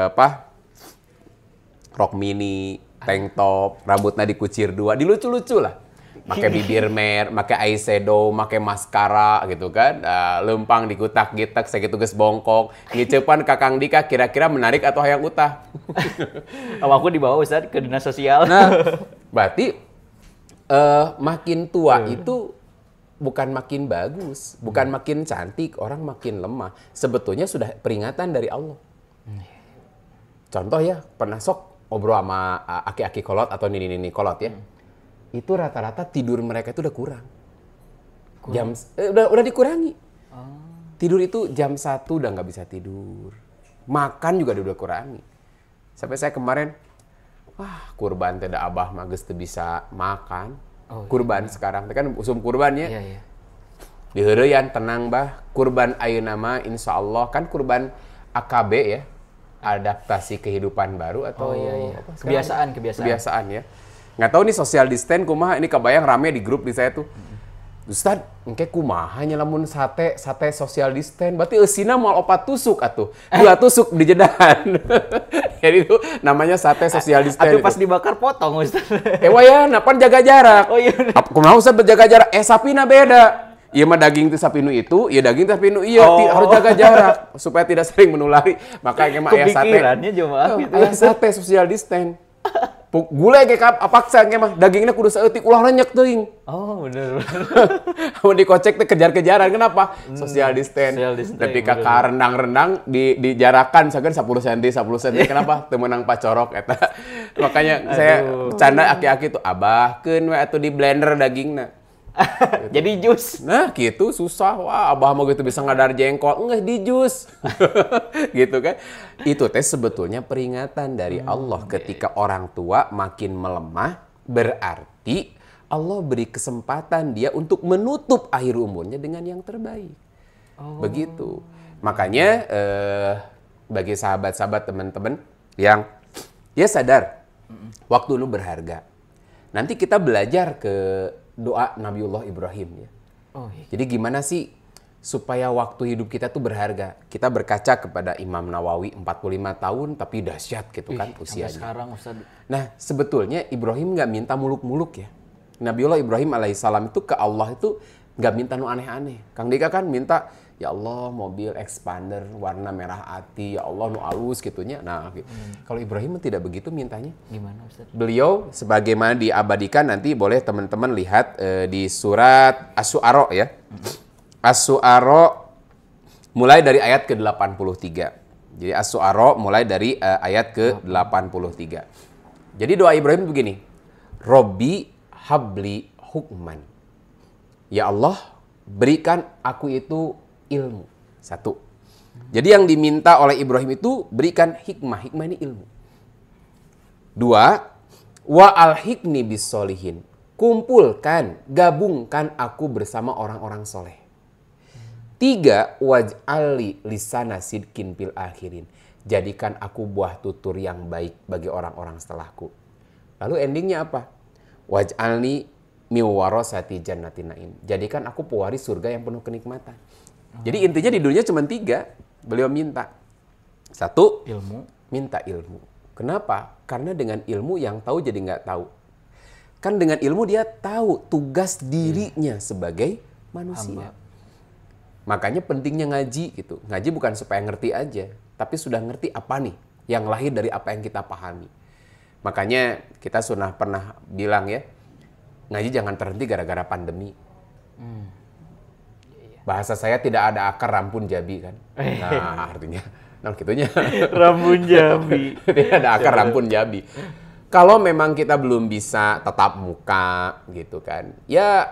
B: rok mini, tank top, rambutnya dikucir dua, dilucu-lucu lah. Pakai bibir mer, pakai eyeshadow, pakai maskara gitu kan. Lempang dikutak-gitak, sakitu geus bongkok. Ngiceupan ka Kang Dika kira-kira menarik atau hayang utah.
A: Aku dibawa Ustaz ke dinas sosial.
B: Nah, berarti makin tua itu bukan makin bagus, bukan makin cantik, orang makin lemah. Sebetulnya sudah peringatan dari Allah. Contoh ya, pernah sok ngobrol sama aki-aki kolot atau nini-nini kolot ya. Itu rata-rata tidur mereka itu udah kurang. Udah dikurangi. Tidur itu jam 1 udah nggak bisa tidur. Makan juga udah kurangi. Sampai saya kemarin, wah kurban tidak abah mah geus teu bisa makan. Kurban sekarang, kan usum kurbannya.
A: Iya.
B: Di heureuyan tenang bah, kurban ayeuna mah insyaallah kan kurban AKB ya. Adaptasi kehidupan baru atau kebiasaan ya. Nggak tahu nih social distance kumaha, ini kebayang rame di grup di saya tuh. Ustad, engke kumaha nya lamun sate social distance, berarti eusina moal 4 tusuk atuh. 2 tusuk di jedahan. Jadi itu namanya sate social distance.
A: Atuh pas dibakar potong Ustad.
B: Waya, napan jaga jarak.
A: Oh iya.
B: Kumaha Ustad berjaga jarak? Sapina beda. Ieu mah daging teh sapi nu itu, ieu daging teh sapi nu ieu, harus jaga jarak supaya tidak sering menulari. Makanya mah aya sate.
A: Kepikirannya jemaah gitu.
B: Aya sate social distance. Gulai kayak apaksa mah dagingnya kudu saeutik ulah renyek teuing.
A: Oh, bener.
B: Mun dikocek teh kejar-kejaran kenapa? Social distance. Tapi ka rendang-rendang dijarakan sakeun 10 cm. Kenapa? Teu meunang pacorok eta. Makanya saya bercanda aki-aki tuh abahkeun we atuh di blender dagingna.
A: Gitu. Jadi jus.
B: Nah, gitu susah. Wah, abah mau gitu bisa ngadar jengkol. Enggak di jus. Gitu kan. Itu teh sebetulnya peringatan dari Allah ketika orang tua makin melemah, berarti Allah beri kesempatan dia untuk menutup akhir umurnya dengan yang terbaik. Begitu. Makanya bagi sahabat-sahabat teman-teman yang ya sadar waktu lu berharga. Nanti kita belajar ke doa Nabiullah Ibrahim ya. Jadi gimana sih supaya waktu hidup kita tuh berharga? Kita berkaca kepada Imam Nawawi 45 tahun tapi dahsyat gitu kan usianya.
A: Sampai sekarang Ustaz.
B: Nah, sebetulnya Ibrahim nggak minta muluk-muluk ya. Nabiullah Ibrahim alaihissalam itu ke Allah itu nggak minta nu aneh-aneh. Kang Dika kan minta, ya Allah mobil expander warna merah ati, ya Allah nu alus gitunya. Nah, gitu. Kalau Ibrahim tidak begitu mintanya.
A: Gimana Ustaz?
B: Beliau sebagaimana diabadikan nanti boleh teman-teman lihat di surat Asy-Syu'ara ya. Asy-Syu'ara mulai dari ayat ke-83. Jadi Asy-Syu'ara mulai dari ayat ke-83. Jadi doa Ibrahim begini. Robbi habli hukman. Ya Allah, berikan aku itu ilmu. 1. Jadi yang diminta oleh Ibrahim itu berikan hikmah. Hikmah ini ilmu. 2. Wa alhiqni bis solihin. Kumpulkan, gabungkan aku bersama orang-orang soleh. 3. Waj'alli lisana sidkin fil akhirin. Jadikan aku buah tutur yang baik bagi orang-orang setelahku. Lalu endingnya apa? Waj'alni miwarasati jannatin naim. Jadikan aku pewaris surga yang penuh kenikmatan. Jadi intinya di dunia cuma 3. Beliau minta. 1.
A: Ilmu.
B: Minta ilmu. Kenapa? Karena dengan ilmu yang tahu jadi nggak tahu. Kan dengan ilmu dia tahu tugas dirinya sebagai manusia. Makanya pentingnya ngaji gitu. Ngaji bukan supaya ngerti aja. Tapi sudah ngerti apa nih yang lahir dari apa yang kita pahami. Makanya kita sudah pernah bilang ya, ngaji jangan terhenti gara-gara pandemi. Bahasa saya tidak ada akar rampun jabi kan. Nah artinya Nah, gitunya.
A: Rampun Jambi.
B: Tidak ada akar rampun Jambi. Kalau memang kita belum bisa tatap muka gitu kan, ya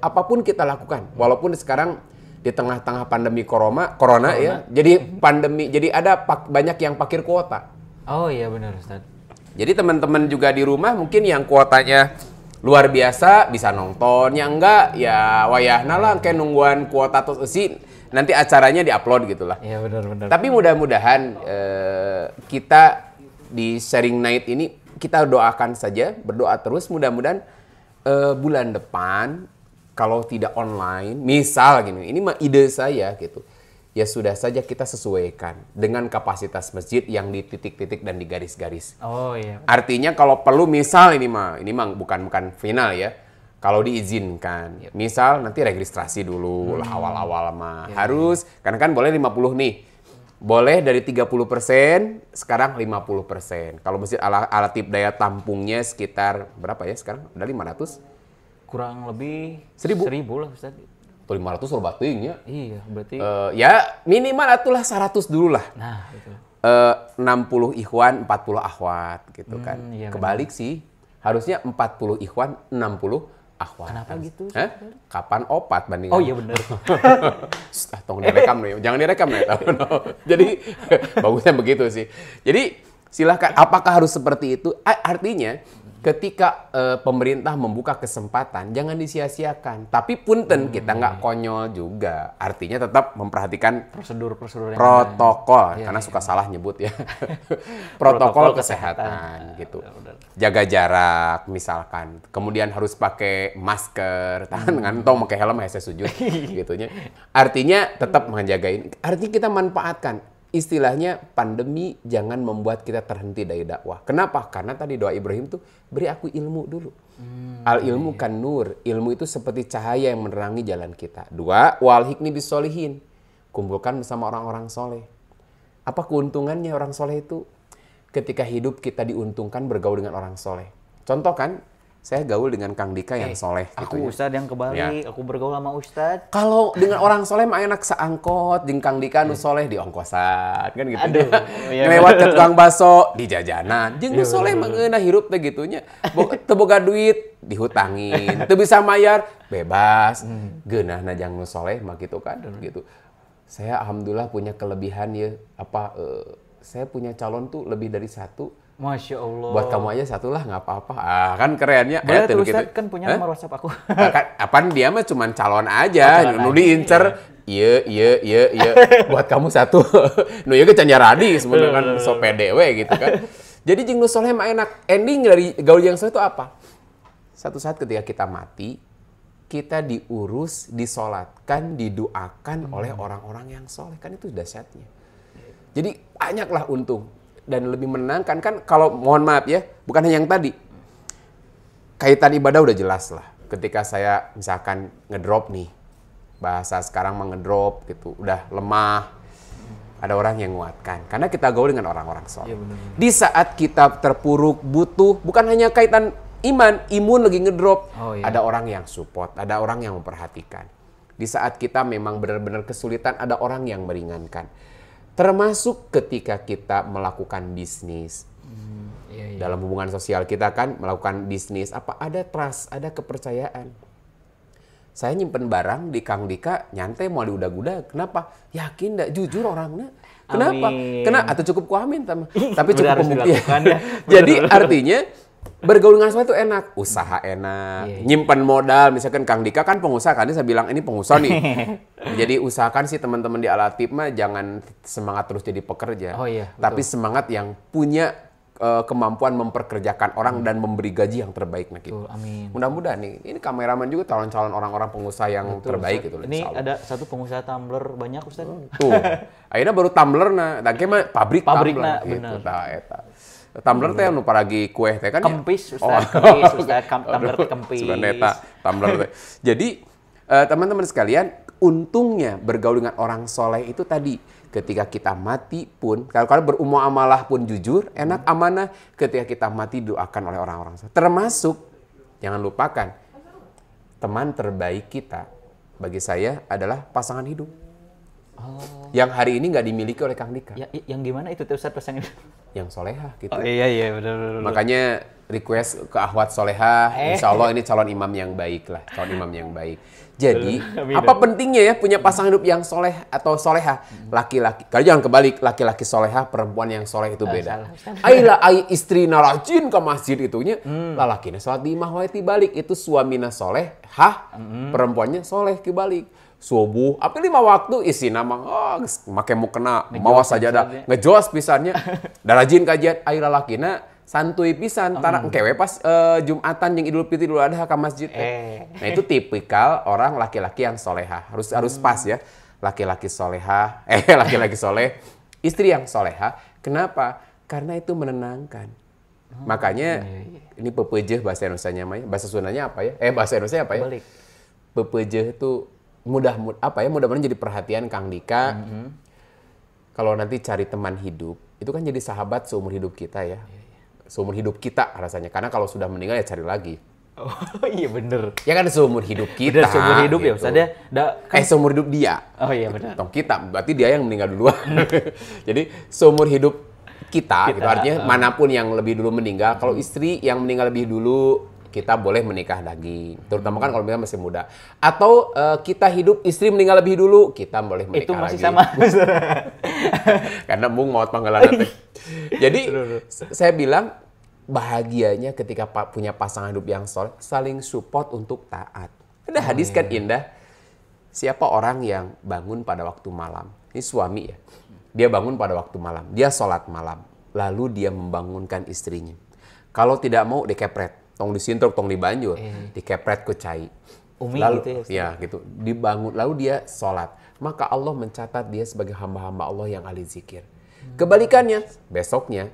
B: apapun kita lakukan. Walaupun sekarang di tengah-tengah pandemi corona ya, jadi pandemi, jadi ada banyak yang pakir kuota.
A: Oh iya benar Ustaz.
B: Jadi teman-teman juga di rumah mungkin yang kuotanya luar biasa bisa nonton, yang enggak ya wayahna lah kayak nungguan kuota terus sih nanti acaranya diupload gitulah.
A: Iya benar-benar.
B: Tapi mudah-mudahan kita di Sharing Night ini kita doakan saja, berdoa terus mudah-mudahan bulan depan kalau tidak online, misal gini, ini mah ide saya gitu. Ya sudah saja kita sesuaikan dengan kapasitas masjid yang di titik-titik dan di garis-garis.
A: Oh iya.
B: Artinya kalau perlu misal ini mah bukan final ya. Kalau diizinkan, misal nanti registrasi dulu lah awal-awal mah. Harus, karena kan boleh 50 nih. Boleh dari 30%, sekarang 50%. Kalau masjid alatip daya tampungnya sekitar berapa ya sekarang? Udah 500?
A: Kurang lebih
B: 1000
A: lah Ustaz.
B: Atau 500 lo bating ya?
A: Iya, berarti
B: ya minimal atulah 100 dulu lah.
A: nah, itu.
B: 60 ikhwan, 40 akhwat gitu kan.
A: Iya,
B: Kebalik sih. Harusnya 40 ikhwan, 60 akhwat.
A: Kenapa gitu?
B: Kapan opat bandingan?
A: Oh iya benar.
B: Tolong direkam nih, jangan direkam nih. Jadi bagusnya begitu sih. Jadi silahkan, apakah harus seperti itu? Artinya ketika pemerintah membuka kesempatan, jangan disia-siakan. Tapi punten kita nggak konyol juga. Artinya tetap memperhatikan
A: Prosedur-prosedur yang
B: protokol,
A: ada.
B: karena suka salah nyebut ya. Protokol kesehatan gitu. Jaga jarak misalkan. Kemudian harus pakai masker, tangan ngantong, pakai helm, saya sujud gitunya. Artinya tetap menjagain. Artinya kita manfaatkan. Istilahnya pandemi jangan membuat kita terhenti dari dakwah. Kenapa? Karena tadi doa Ibrahim tuh beri aku ilmu dulu. Al ilmu kan nur. Ilmu itu seperti cahaya yang menerangi jalan kita. 2, wal hikmi bisolihin. Kumpulkan bersama orang-orang soleh. Apa keuntungannya orang soleh itu? Ketika hidup kita diuntungkan bergaul dengan orang soleh. Contoh kan, saya gaul dengan Kang Dika yang soleh.
A: Aku
B: gitu ya.
A: Ustadz yang kebalik, aku bergaul sama Ustadz.
B: Kalau dengan orang soleh mah enak seangkot, jeung Kang Dika nu soleh di ongkosan, kan gitu.
A: Aduh, iya.
B: Lewat ke tukang baso di jajanan. Jeung nu soleh mah ngeunah hirup teh gitunya. Teu boga duit dihutangin, teu bisa mayar bebas. Geunahna jang nu soleh mah gitu kan, gitu. Saya alhamdulillah punya kelebihan ya, saya punya calon tuh lebih dari satu.
A: Masya Allah.
B: Buat kamu aja satu lah, nggak apa-apa. Kan kerennya.
A: Boleh tuh Ustadz, kan punya nomor WhatsApp aku.
B: Apaan dia mah cuman calon aja. Nu diincer, iya. Buat kamu satu. Nu ieu ge can jaradi sebenarnya kan so pede we gitu kan. Jadi jeung nu soleh mah enak. Ending dari gaul yang soleh itu apa? Satu saat ketika kita mati, kita diurus, disolatkan, didoakan oleh orang-orang yang soleh. Kan itu dahsyatnya. Jadi banyaklah untung. Dan lebih menenangkan kan kalau mohon maaf ya, bukan hanya yang tadi. Kaitan ibadah udah jelas lah. Ketika saya misalkan ngedrop nih, bahasa sekarang ngedrop gitu, udah lemah. Ada orang yang menguatkan. Karena kita gaul dengan orang-orang soleh. Ya, di saat kita terpuruk, butuh, bukan hanya kaitan imun lagi ngedrop. Oh, iya. Ada orang yang support, ada orang yang memperhatikan. Di saat kita memang benar-benar kesulitan, ada orang yang meringankan. Termasuk ketika kita melakukan bisnis. Dalam hubungan sosial kita kan melakukan bisnis. Ada trust, ada kepercayaan. Saya nyimpen barang di Kang Dika, nyantai mau diudag-udag. Kenapa? Yakin enggak? Jujur orangnya. Kenapa? Kenapa? Atau cukup kuamin. Tapi cukup pembuktian. Ya. Jadi artinya bergaul dengan sesuatu enak, usaha enak, nyimpan modal. Misalkan Kang Dika kan pengusaha, kan saya bilang ini pengusaha nih. Jadi usahakan sih teman-teman di Alatip mah jangan semangat terus jadi pekerja, tapi semangat yang punya kemampuan memperkerjakan orang dan memberi gaji yang terbaik. Nah, gitu.
A: Amin.
B: Mudah-mudahan nih, ini kameraman juga calon-calon orang-orang pengusaha yang terbaik gitu.
A: Ini ada satu pengusaha tumbler banyak Ustaz.
B: Tuh, akhirnya baru tumbler nah, dan mah pabrik tumbler
A: gitu.
B: Tumbler teh anu paragi kue teh kan
A: kempis Ustaz, kempis Ustaz, tumbler teh kempis.
B: Sudah tumbler teh. Jadi teman-teman sekalian, untungnya bergaul dengan orang soleh itu tadi, ketika kita mati pun, kalau berumuamalah pun jujur, enak, amanah, ketika kita mati doakan oleh orang-orang soleh. Termasuk, jangan lupakan, teman terbaik kita bagi saya adalah pasangan hidup.
A: Oh.
B: Yang hari ini nggak dimiliki oleh Kang Dika.
A: Ya, yang gimana itu tuh Ustaz pesannya?
B: Yang solehah gitu.
A: Oh iya benar.
B: Makanya request ke Ahwat solehah, insya Allah ini calon imam yang baik lah, calon imam yang baik. Jadi apa pentingnya ya punya pasangan hidup yang soleh atau solehah? Laki-laki, kalau jangan kebalik, laki-laki solehah, perempuan yang soleh itu beda. Ayolah istri narajin ke masjid itunya, lalakinya sholat di imah wae balik itu suamina solehah, perempuannya soleh kebalik. Subuh, apa 5 waktu isi nama, make mau kena, mawa saja dah, ngejoas pisannya, dah rajin kajian, ayo lalakina, santuy pisan, tarang kewe pas Jumatan yang Idul Fitri Idul Adha ke masjid. Nah itu tipikal orang laki-laki yang solehah, harus pas ya, laki-laki solehah, laki-laki soleh, istri yang solehah, kenapa? Karena itu menenangkan. Makanya ini pepejeh bahasa Indonesianya mah, bahasa Sundanya apa ya? Bahasa Indonesia apa ya? Pepejeh itu mudah-mudahan jadi perhatian Kang Dika. Kalau nanti cari teman hidup, itu kan jadi sahabat seumur hidup kita ya. Seumur hidup kita rasanya. Karena kalau sudah meninggal ya cari lagi.
A: Oh iya bener.
B: Ya kan seumur hidup kita.
A: Bener, seumur hidup
B: gitu.
A: Ya Ustaz ya.
B: Seumur hidup dia.
A: Oh iya benar.
B: Tong kita, berarti dia yang meninggal duluan. Jadi seumur hidup kita gitu. Artinya manapun yang lebih dulu meninggal. Kalau istri yang meninggal lebih dulu, kita boleh menikah lagi, terutama kan kalau kita masih muda. Atau kita hidup, istri meninggal lebih dulu, kita boleh menikah lagi. Itu masih
A: sama.
B: Karena mung maut panggilan. Jadi saya bilang bahagianya ketika punya pasangan hidup yang soleh, saling support untuk taat. Ada hadis kan indah. Siapa orang yang bangun pada waktu malam? Ini suami ya. Dia bangun pada waktu malam, dia sholat malam, lalu dia membangunkan istrinya. Kalau tidak mau dikepret. Tong disintruk, tong dibanjur, dikepret ke cai. Lalu, gitu ya? Ya gitu, dibangun, lalu dia sholat. Maka Allah mencatat dia sebagai hamba-hamba Allah yang ahli zikir. Kebalikannya, besoknya,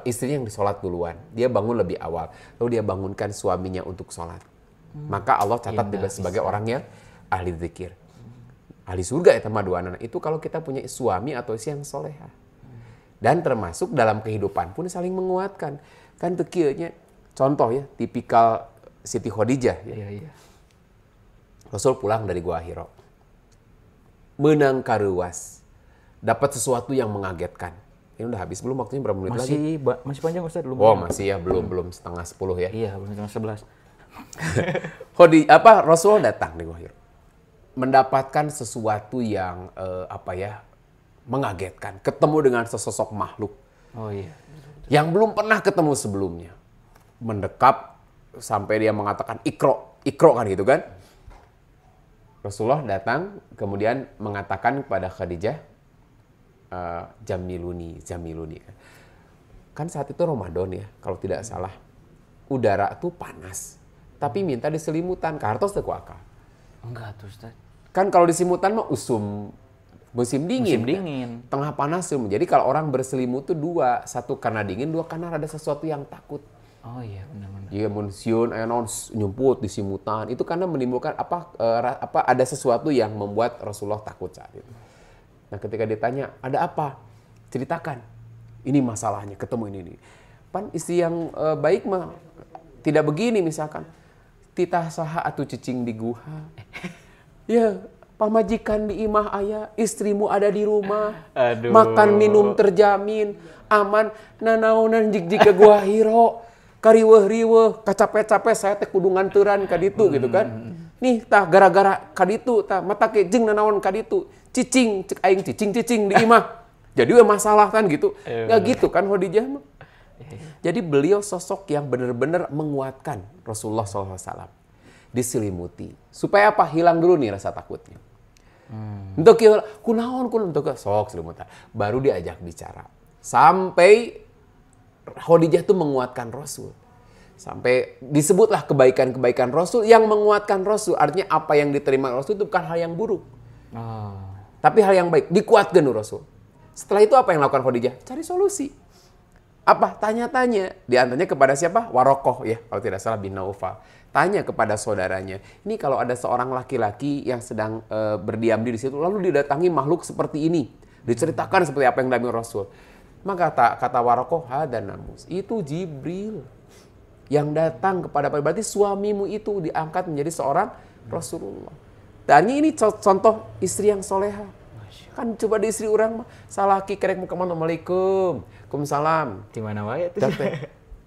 B: istrinya yang disolat duluan. Dia bangun lebih awal, lalu dia bangunkan suaminya untuk sholat. Maka Allah catat dia sebagai orang yang ahli zikir. Ahli surga ya sama dua anak. Itu kalau kita punya suami atau istri yang solehah. Dan termasuk dalam kehidupan pun saling menguatkan. Kan tekianya, contoh ya, tipikal Siti Khadijah. Ya. Iya. Rasul pulang dari Gua Hiro. Menang karuas. Dapat sesuatu yang mengagetkan. Ini udah habis belum waktunya berapa menit lagi?
A: Masih panjang Ustaz.
B: Masih ya, belum setengah 10 ya.
A: Iya, belum setengah
B: 11. Rasul datang di Gua Hiro. Mendapatkan sesuatu yang mengagetkan. Ketemu dengan sesosok makhluk. Oh iya. Yang belum pernah ketemu sebelumnya. Mendekap sampai dia mengatakan ikro kan gitu kan. Rasulullah datang kemudian mengatakan kepada Khadijah, Jamiluni kan saat itu Ramadan ya kalau tidak salah, udara tuh panas tapi minta diselimutan kartos teu akal.
A: Enggak tuh Ustaz. Kan
B: kalau diselimutan mah musim dingin. Tengah panas tuh. Jadi kalau orang berselimut tuh dua, satu karena dingin, dua karena ada sesuatu yang takut.
A: Oh iya benar-benar.
B: Jika munsiun nyumput di simutan itu karena menimbulkan ada sesuatu yang membuat Rasulullah takut saat itu. Nah ketika ditanya ada apa, ceritakan. Ini masalahnya, ketemu ini. Pan istri yang baik mah tidak begini misalkan. Titah saha atuh cicing di guha. Ya pamajikan di imah ayah, istrimu ada di rumah. Aduh. Makan minum terjamin, aman. Nanaonan jik ke Gua Hiro. Kariweuh-riweuh, kacapek-capek saya teh kudu nganturan ka ditu gitu kan. Nih tah gara-gara ka ditu tah mata ke jeung nanaon ka ditu. Cicing, cek aing cicing di imah. Jadi masalah kan gitu. Enggak gitu kan Khadijah mah. Jadi beliau sosok yang benar-benar menguatkan Rasulullah SAW. Diselimuti. Supaya apa? Hilang dulu nih rasa takutnya. Untuk kunaon untuk sok selimutan. Baru diajak bicara. Sampai Khadijah itu menguatkan Rasul. Sampai disebutlah kebaikan-kebaikan Rasul yang menguatkan Rasul. Artinya apa yang diterima Rasul itu bukan hal yang buruk. Tapi hal yang baik. Dikuatkan Rasul. Setelah itu apa yang lakukan Khadijah? Cari solusi. Apa? Tanya-tanya. Di antaranya kepada siapa? Warokoh ya. Kalau tidak salah bin Naufal. Tanya kepada saudaranya. Ini kalau ada seorang laki-laki yang sedang berdiam diri di situ. Lalu didatangi makhluk seperti ini. Diceritakan seperti apa yang dialami Rasul. Maka kata Warokoh, dan namus itu Jibril yang datang kepada berarti suamimu itu diangkat menjadi seorang Rasulullah. Dan ini contoh istri yang soleha. Kan coba di istri orang mah salah ki kerek muka mana Assalamualaikum. Waalaikumsalam.
A: Di mana wae tuh?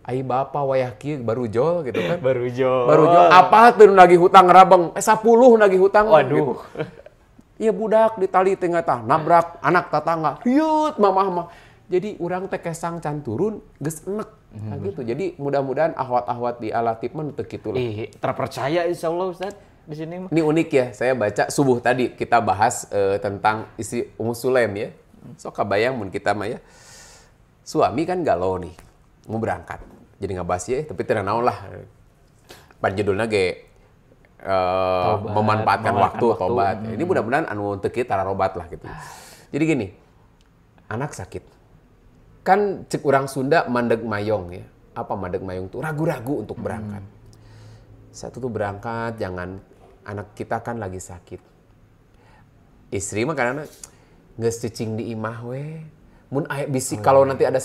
B: Ai bapa wayah kieu baru jol gitu kan.
A: Baru jol.
B: Apa tuh nagih hutang rabeng? 10 nagih hutang.
A: Waduh.
B: Gitu. Iya budak di tali tengah tah nabrak anak tetangga. Hiut mamah mah. Jadi urang teh kesang can turun geus enek. Nah, gitu. Jadi mudah-mudahan ahwat-ahwat di Al-Latif mah teu kitu lah.
A: Terpercaya insyaallah Ustaz di sini mah.
B: Ini unik ya. Saya baca subuh tadi kita bahas tentang istri Ummu Sulaim ya. Sok kabayang mun kita mah ya. Suami kan galau nih. Mau berangkat. Jadi ngebahas ya, tapi tidak naon lah. Pan judulnya ge memanfaatkan waktu, tobat. Ini mudah-mudahan anu teu kieu tararobat lah gitu. Jadi gini, anak sakit. Kan cek urang Sunda mandeg mayong ya. Apa mandeg mayong tuh? Ragu-ragu untuk berangkat. Satu tuh berangkat, jangan anak kita kan lagi sakit. Istri mah kadang geus cicing di imah we. Mun aya bisi kalau nanti ada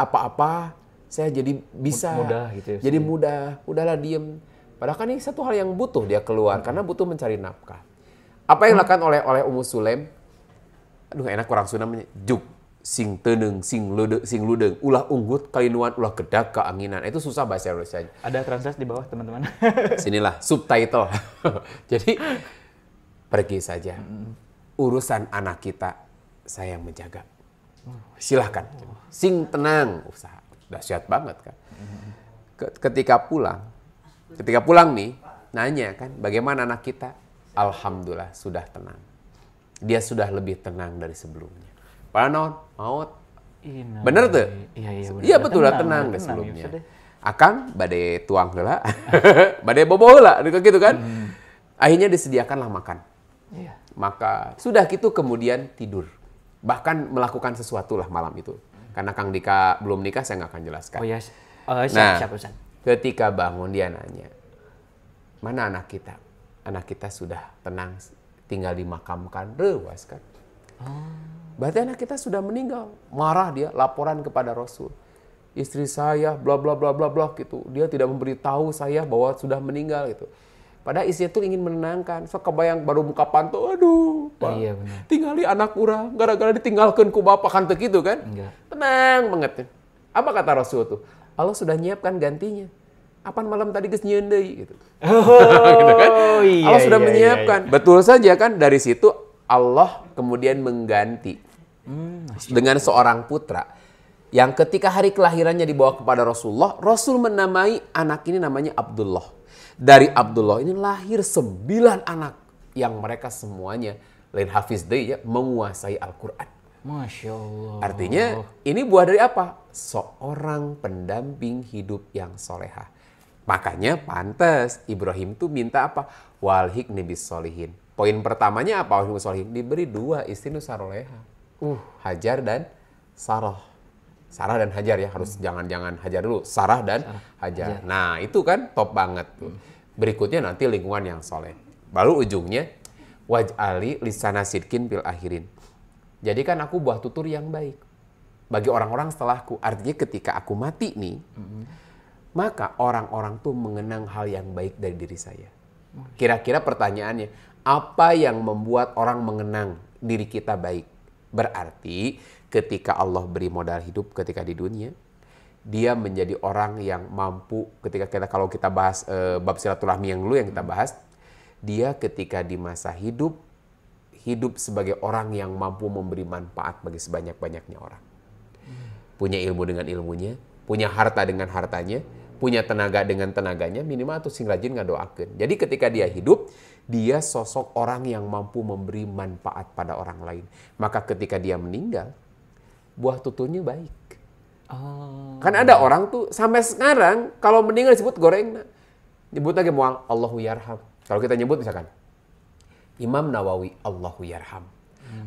B: apa-apa, saya jadi bisa.
A: Mudah gitu ya.
B: Jadi mudah. Udahlah diem. Padahal kan ini satu hal yang butuh dia keluar karena butuh mencari nafkah. Apa yang dilakukan oleh Ummu Sulaim? Aduh enak orang Sunda namanya juk sing teuneng sing ludeung ulah unggut kalinuan ulah gedag keanginan. Itu susah bahasa Indonesia.
A: Ada translate di bawah teman-teman.
B: Sinilah subtitle. Jadi pergi saja. Urusan anak kita saya yang menjaga. Silahkan. Sing tenang. Usaha. Dahsyat banget kan. Ketika pulang nih, nanya kan, bagaimana anak kita? Alhamdulillah sudah tenang. Dia sudah lebih tenang dari sebelumnya. Padahal maut. Bener tuh? Iya betul lah tenang dari sebelumnya. Akang badai tuang heula. Badai bobo heula gitu kan. Akhirnya disediakanlah makan. Maka sudah gitu kemudian tidur. Bahkan melakukan sesuatu lah malam itu. Karena Kang Dika belum nikah saya nggak akan jelaskan. Siap. Ketika bangun dia nanya, mana anak kita? Anak kita sudah tenang, tinggal dimakamkan, rewas kan. Berarti anak kita sudah meninggal. Marah dia, laporan kepada Rasul. Istri saya, bla bla bla bla bla gitu. Dia tidak memberitahu saya bahwa sudah meninggal gitu. Padahal istrinya tuh ingin menenangkan. So kebayang baru buka panto, aduh, Pak. Iya, tinggali anak urang, gara-gara ditinggalkan ku bapak kan gitu kan. Enggak. Tenang banget. Apa kata Rasul tuh? Allah sudah nyiapkan gantinya. Apaan malam tadi geus nyieun deui gitu. Gitu kan? Allah sudah menyiapkan. Betul saja kan dari situ Allah kemudian mengganti dengan seorang putra yang ketika hari kelahirannya dibawa kepada Rasulullah, Rasul menamai anak ini namanya Abdullah. Dari Abdullah ini lahir 9 anak yang mereka semuanya lain hafiz deui ya, menguasai Al-Qur'an.
A: Masya Allah.
B: Artinya ini buah dari apa? Seorang pendamping hidup yang solehah. Makanya pantas Ibrahim tuh minta apa? Walhiqni bis solihin. Poin pertamanya apa? Walhiqni bis solihin. Diberi 2 istri nu saroleha. Hajar dan Sarah. Sarah dan Hajar ya, harus jangan Hajar dulu. Sarah dan Hajar. Nah itu kan top banget tuh. Berikutnya nanti lingkungan yang soleh. Baru ujungnya waj'ali lisana sidkin fil akhirin. Jadikan aku buah tutur yang baik bagi orang-orang setelahku. Artinya ketika aku mati nih, maka orang-orang tuh mengenang hal yang baik dari diri saya. Kira-kira pertanyaannya, apa yang membuat orang mengenang diri kita baik? Berarti ketika Allah beri modal hidup ketika di dunia, dia menjadi orang yang mampu. Ketika kalau kita bahas bab silaturahmi yang dulu yang kita bahas, dia ketika di masa hidup sebagai orang yang mampu memberi manfaat bagi sebanyak-banyaknya orang. Punya ilmu dengan ilmunya, punya harta dengan hartanya, punya tenaga dengan tenaganya, minimal tuh sing rajin ngadoakeun. Jadi ketika dia hidup, dia sosok orang yang mampu memberi manfaat pada orang lain. Maka ketika dia meninggal, buah tuturnya baik. Kan ada orang tuh sampai sekarang kalau meninggal disebut goreng. Nyebut lagi mual Allahu yarham. Kalau kita nyebut misalkan Imam Nawawi Allahu yarham.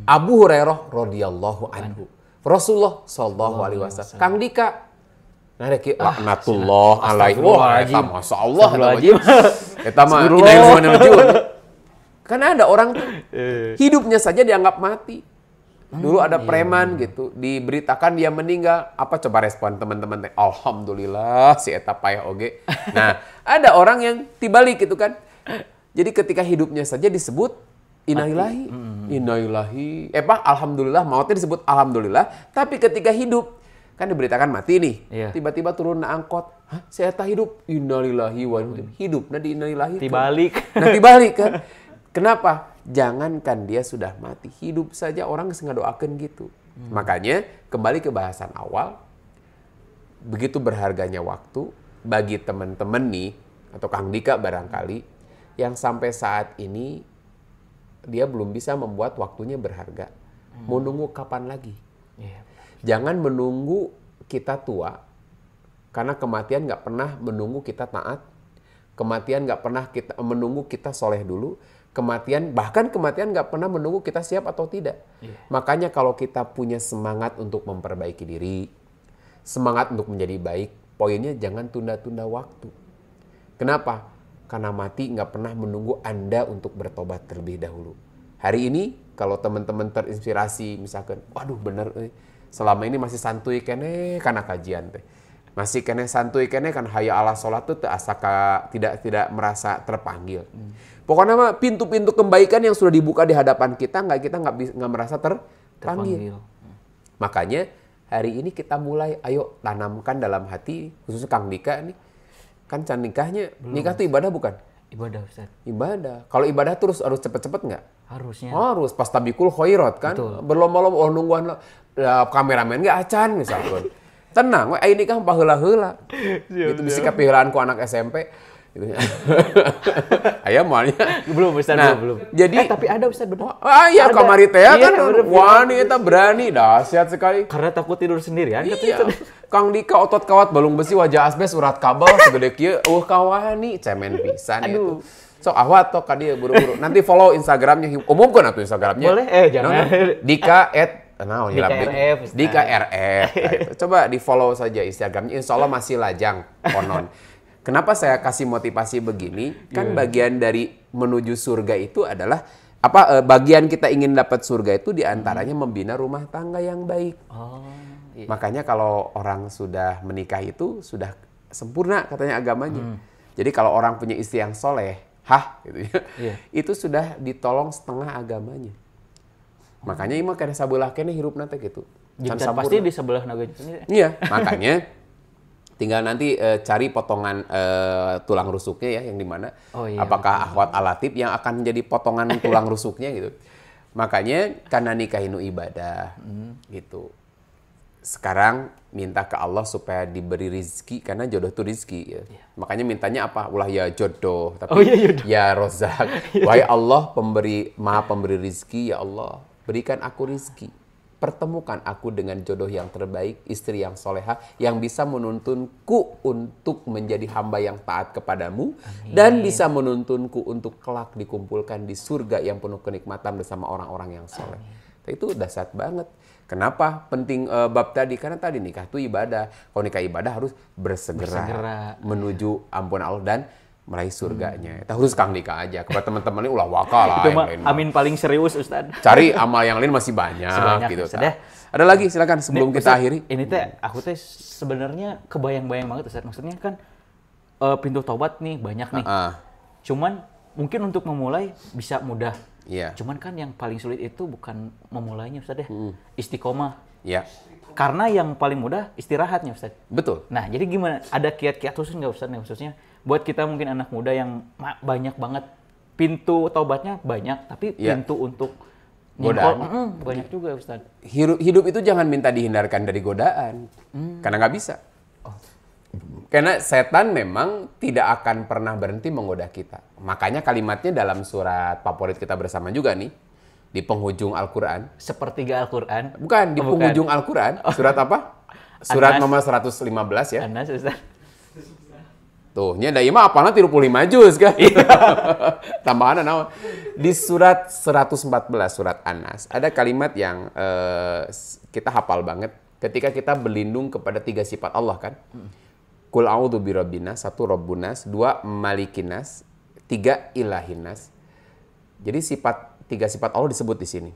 B: Abu Hurairah radhiyallahu anhu. Rasulullah sallallahu alaihi wasallam. Kang Dika nareki laknatullah alaihi. Wah, eta masyaallah eta mah tidak ilmu menuju. Karena ada orang tuh hidupnya saja dianggap mati. Dulu ada preman gitu, diberitakan dia meninggal, apa coba respon teman-teman teh? Alhamdulillah si eta payah oge. Nah, ada orang yang tibalik gitu kan. Jadi ketika hidupnya saja disebut Innalillahi, innalillahi. Alhamdulillah, mautnya disebut alhamdulillah. Tapi ketika hidup, kan diberitakan mati nih.
A: Iya.
B: Tiba-tiba turun na angkot. Hah, saya tak hidup. Innalillahi wa inna ilaihi. Hidup, nah di innalillahi.
A: Dibalik.
B: Nah dibalik kan. Kenapa? Jangankan dia sudah mati, hidup saja orang doakan gitu. Makanya kembali ke bahasan awal, begitu berharganya waktu bagi teman-teman nih, atau Kang Dika barangkali, yang sampai saat ini dia belum bisa membuat waktunya berharga. Mau nunggu kapan lagi?
A: Iya.
B: Jangan menunggu kita tua, karena kematian nggak pernah menunggu kita taat. Kematian nggak pernah menunggu kita soleh dulu. Bahkan kematian nggak pernah menunggu kita siap atau tidak.
A: Yeah.
B: Makanya kalau kita punya semangat untuk memperbaiki diri, semangat untuk menjadi baik, poinnya jangan tunda-tunda waktu. Kenapa? Karena mati nggak pernah menunggu Anda untuk bertobat terlebih dahulu. Hari ini, kalau teman-teman terinspirasi, misalkan, waduh bener, selama ini masih santuy kene karena kajian teh. Masih kene santuy kene kan haya ala sholat tuh tidak merasa terpanggil. Pokoknya mah pintu-pintu kebaikan yang sudah dibuka di hadapan kita nggak merasa terpanggil. Makanya hari ini kita mulai, ayo tanamkan dalam hati, khususnya Kang Dika nih, kan can nikahnya, nikah tuh ibadah bukan?
A: Ibadah Ustaz.
B: Ibadah. Kalau ibadah terus harus cepet-cepet nggak?
A: Harusnya.
B: Harus, pas tabikul khairat kan? Berlomba-lomba, nungguan kameramen nggak acan misalkan. Tenang, ayo nikah paheula-heula. Gitu bisa kepikiran ku anak SMP. Gitu. Ayah maunya
A: Belum Ustaz, belum.
B: Jadi
A: tapi ada Ustaz benar.
B: Iya kamari teh
A: Iya,
B: kan wanita berani dahsyat sekali.
A: Karena takut tidur sendirian
B: Iya. Kang Dika otot kawat balung besi wajah asbes urat kabel segede kieu kawani cemen pisan itu. Sok awat tok ka dieu buru-buru. Nanti follow Instagramnya, umumkeun atuh Instagramnya.
A: Boleh? Jangan.
B: Dika Dika RF. Nah, itu. Coba di follow saja Instagramnya. Insya Allah masih lajang konon. Kenapa saya kasih motivasi begini? Kan bagian dari menuju surga itu adalah bagian kita ingin dapat surga itu diantaranya membina rumah tangga yang baik. Iya. Makanya kalau orang sudah menikah itu sudah sempurna katanya agamanya. Jadi kalau orang punya istri yang soleh, gitu ya, itu sudah ditolong setengah agamanya. Makanya imah kena sabelah kene hirup nanti gitu.
A: Jangan pasti di sebelah naga sendiri.
B: Iya, makanya tinggal nanti cari potongan tulang rusuknya ya yang di mana. Apakah akhwat alatif yang akan menjadi potongan tulang rusuknya gitu. Makanya karena nikah itu ibadah gitu. Sekarang minta ke Allah supaya diberi rizki karena jodoh itu rizki ya. Makanya mintanya apa? Ulah ya jodoh, tapi ya rozak. Wahai Allah Maha pemberi rizki ya Allah. Berikan aku rizki, pertemukan aku dengan jodoh yang terbaik, istri yang soleha, yang bisa menuntunku untuk menjadi hamba yang taat kepadamu, dan bisa menuntunku untuk kelak dikumpulkan di surga yang penuh kenikmatan bersama orang-orang yang soleh. Itu dahsyat banget. Kenapa penting bab tadi? Karena tadi nikah itu ibadah. Kalau nikah ibadah harus bersegera menuju ampunan Allah dan meraih surganya. Itu harus Kang Dika aja. Kepada teman-teman ini ulah wakal lah.
A: Itu amin paling serius Ustaz.
B: Cari amal yang lain masih banyak gitu. Ada lagi silakan sebelum kita akhiri.
A: Ini teh aku teh sebenarnya kebayang-bayang banget Ustaz. Maksudnya kan pintu taubat nih banyak nih. Cuman mungkin untuk memulai bisa mudah. Cuman kan yang paling sulit itu bukan memulainya Ustaz ya. Istiqomah. Karena yang paling mudah istirahatnya Ustaz.
B: Betul.
A: Nah, jadi gimana? Ada kiat-kiat khusus nggak Ustaz nih khususnya buat kita mungkin anak muda yang banyak banget pintu taubatnya banyak, tapi pintu untuk godaan banyak juga Ustaz.
B: Hidup itu jangan minta dihindarkan dari godaan. Karena nggak bisa. Karena setan memang tidak akan pernah berhenti menggoda kita. Makanya kalimatnya dalam surat favorit kita bersama juga nih. Di penghujung Al-Quran.
A: Sepertiga Al-Quran?
B: Bukan, di penghujung Al-Quran. Surat apa? Surat nomor 115 ya.
A: Anas, Ustaz.
B: Tuh, nya da imah apalna 35 juz kan. Tambahan naon. Di surat 114 surat Anas ada kalimat yang kita hafal banget ketika kita berlindung kepada 3 sifat Allah kan. Qul a'udzu birabbinas, 1 rabbunas, 2 malikinas, 3 ilahinas. Jadi 3 sifat Allah disebut di sini.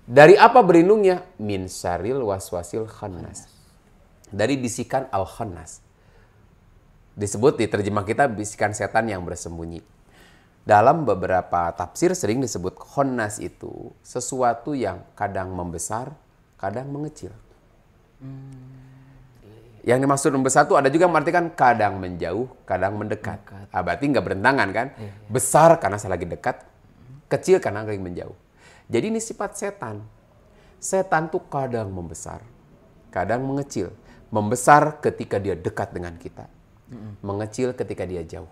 B: Dari apa berlindungnya? Min syarril waswasil khannas. Dari bisikan al-khannas. Disebut di terjemah kita bisikan setan yang bersembunyi. Dalam beberapa tafsir sering disebut khonnas itu sesuatu yang kadang membesar, kadang mengecil. Yang dimaksud membesar itu ada juga mengartikan kadang menjauh, kadang mendekat. Berarti nggak berentangan kan? Besar karena saya lagi dekat, kecil karena lagi menjauh. Jadi ini sifat setan. Setan tuh kadang membesar, kadang mengecil. Membesar ketika dia dekat dengan kita. Mengecil ketika dia jauh.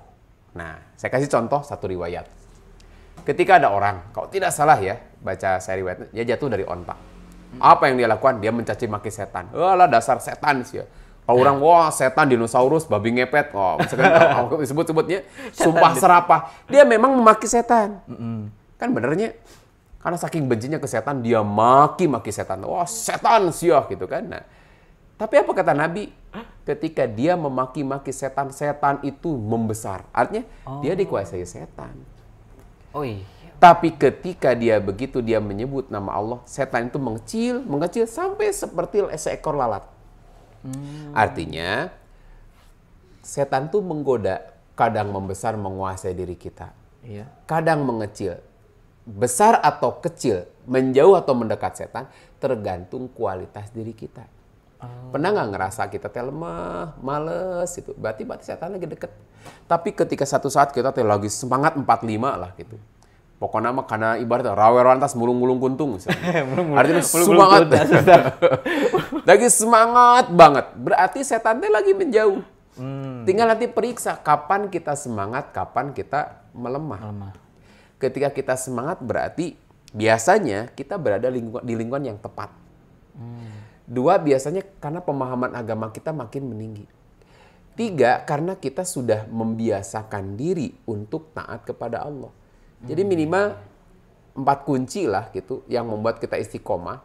B: Nah, saya kasih contoh satu riwayat. Ketika ada orang, kalau tidak salah ya, baca saya riwayatnya, dia jatuh dari onta. Apa yang dia lakukan? Dia mencaci maki setan. Alah dasar setan sih ya. Kalau orang, wah setan, dinosaurus, babi ngepet, disebut-sebutnya, sumpah serapah. Dia memang memaki setan. Kan benernya, karena saking bencinya ke setan, dia maki-maki setan. Wah setan sih gitu kan. Nah, tapi apa kata Nabi? Ketika dia memaki-maki setan, setan itu membesar. Artinya dia dikuasai setan.
A: Oh iya.
B: Tapi ketika dia begitu, dia menyebut nama Allah, setan itu mengecil sampai seperti seekor lalat. Artinya, setan itu menggoda, kadang membesar menguasai diri kita.
A: Iya.
B: Kadang mengecil. Besar atau kecil, menjauh atau mendekat setan, tergantung kualitas diri kita. Pernah nggak ngerasa kita lemah, males gitu? Berarti setan lagi deket. Tapi ketika satu saat kita lagi semangat 45 lah gitu. Pokoknya mah karena ibaratnya rawe rantas mulung-mulung kuntung. Artinya semangat. Lagi semangat banget. Berarti setan lagi menjauh. Tinggal nanti periksa kapan kita semangat, kapan kita melemah. Ketika kita semangat berarti biasanya kita berada di lingkungan yang tepat. Dua, biasanya karena pemahaman agama kita makin meninggi. Tiga, karena kita sudah membiasakan diri untuk taat kepada Allah. Jadi minimal 4 kunci lah gitu yang membuat kita istiqomah.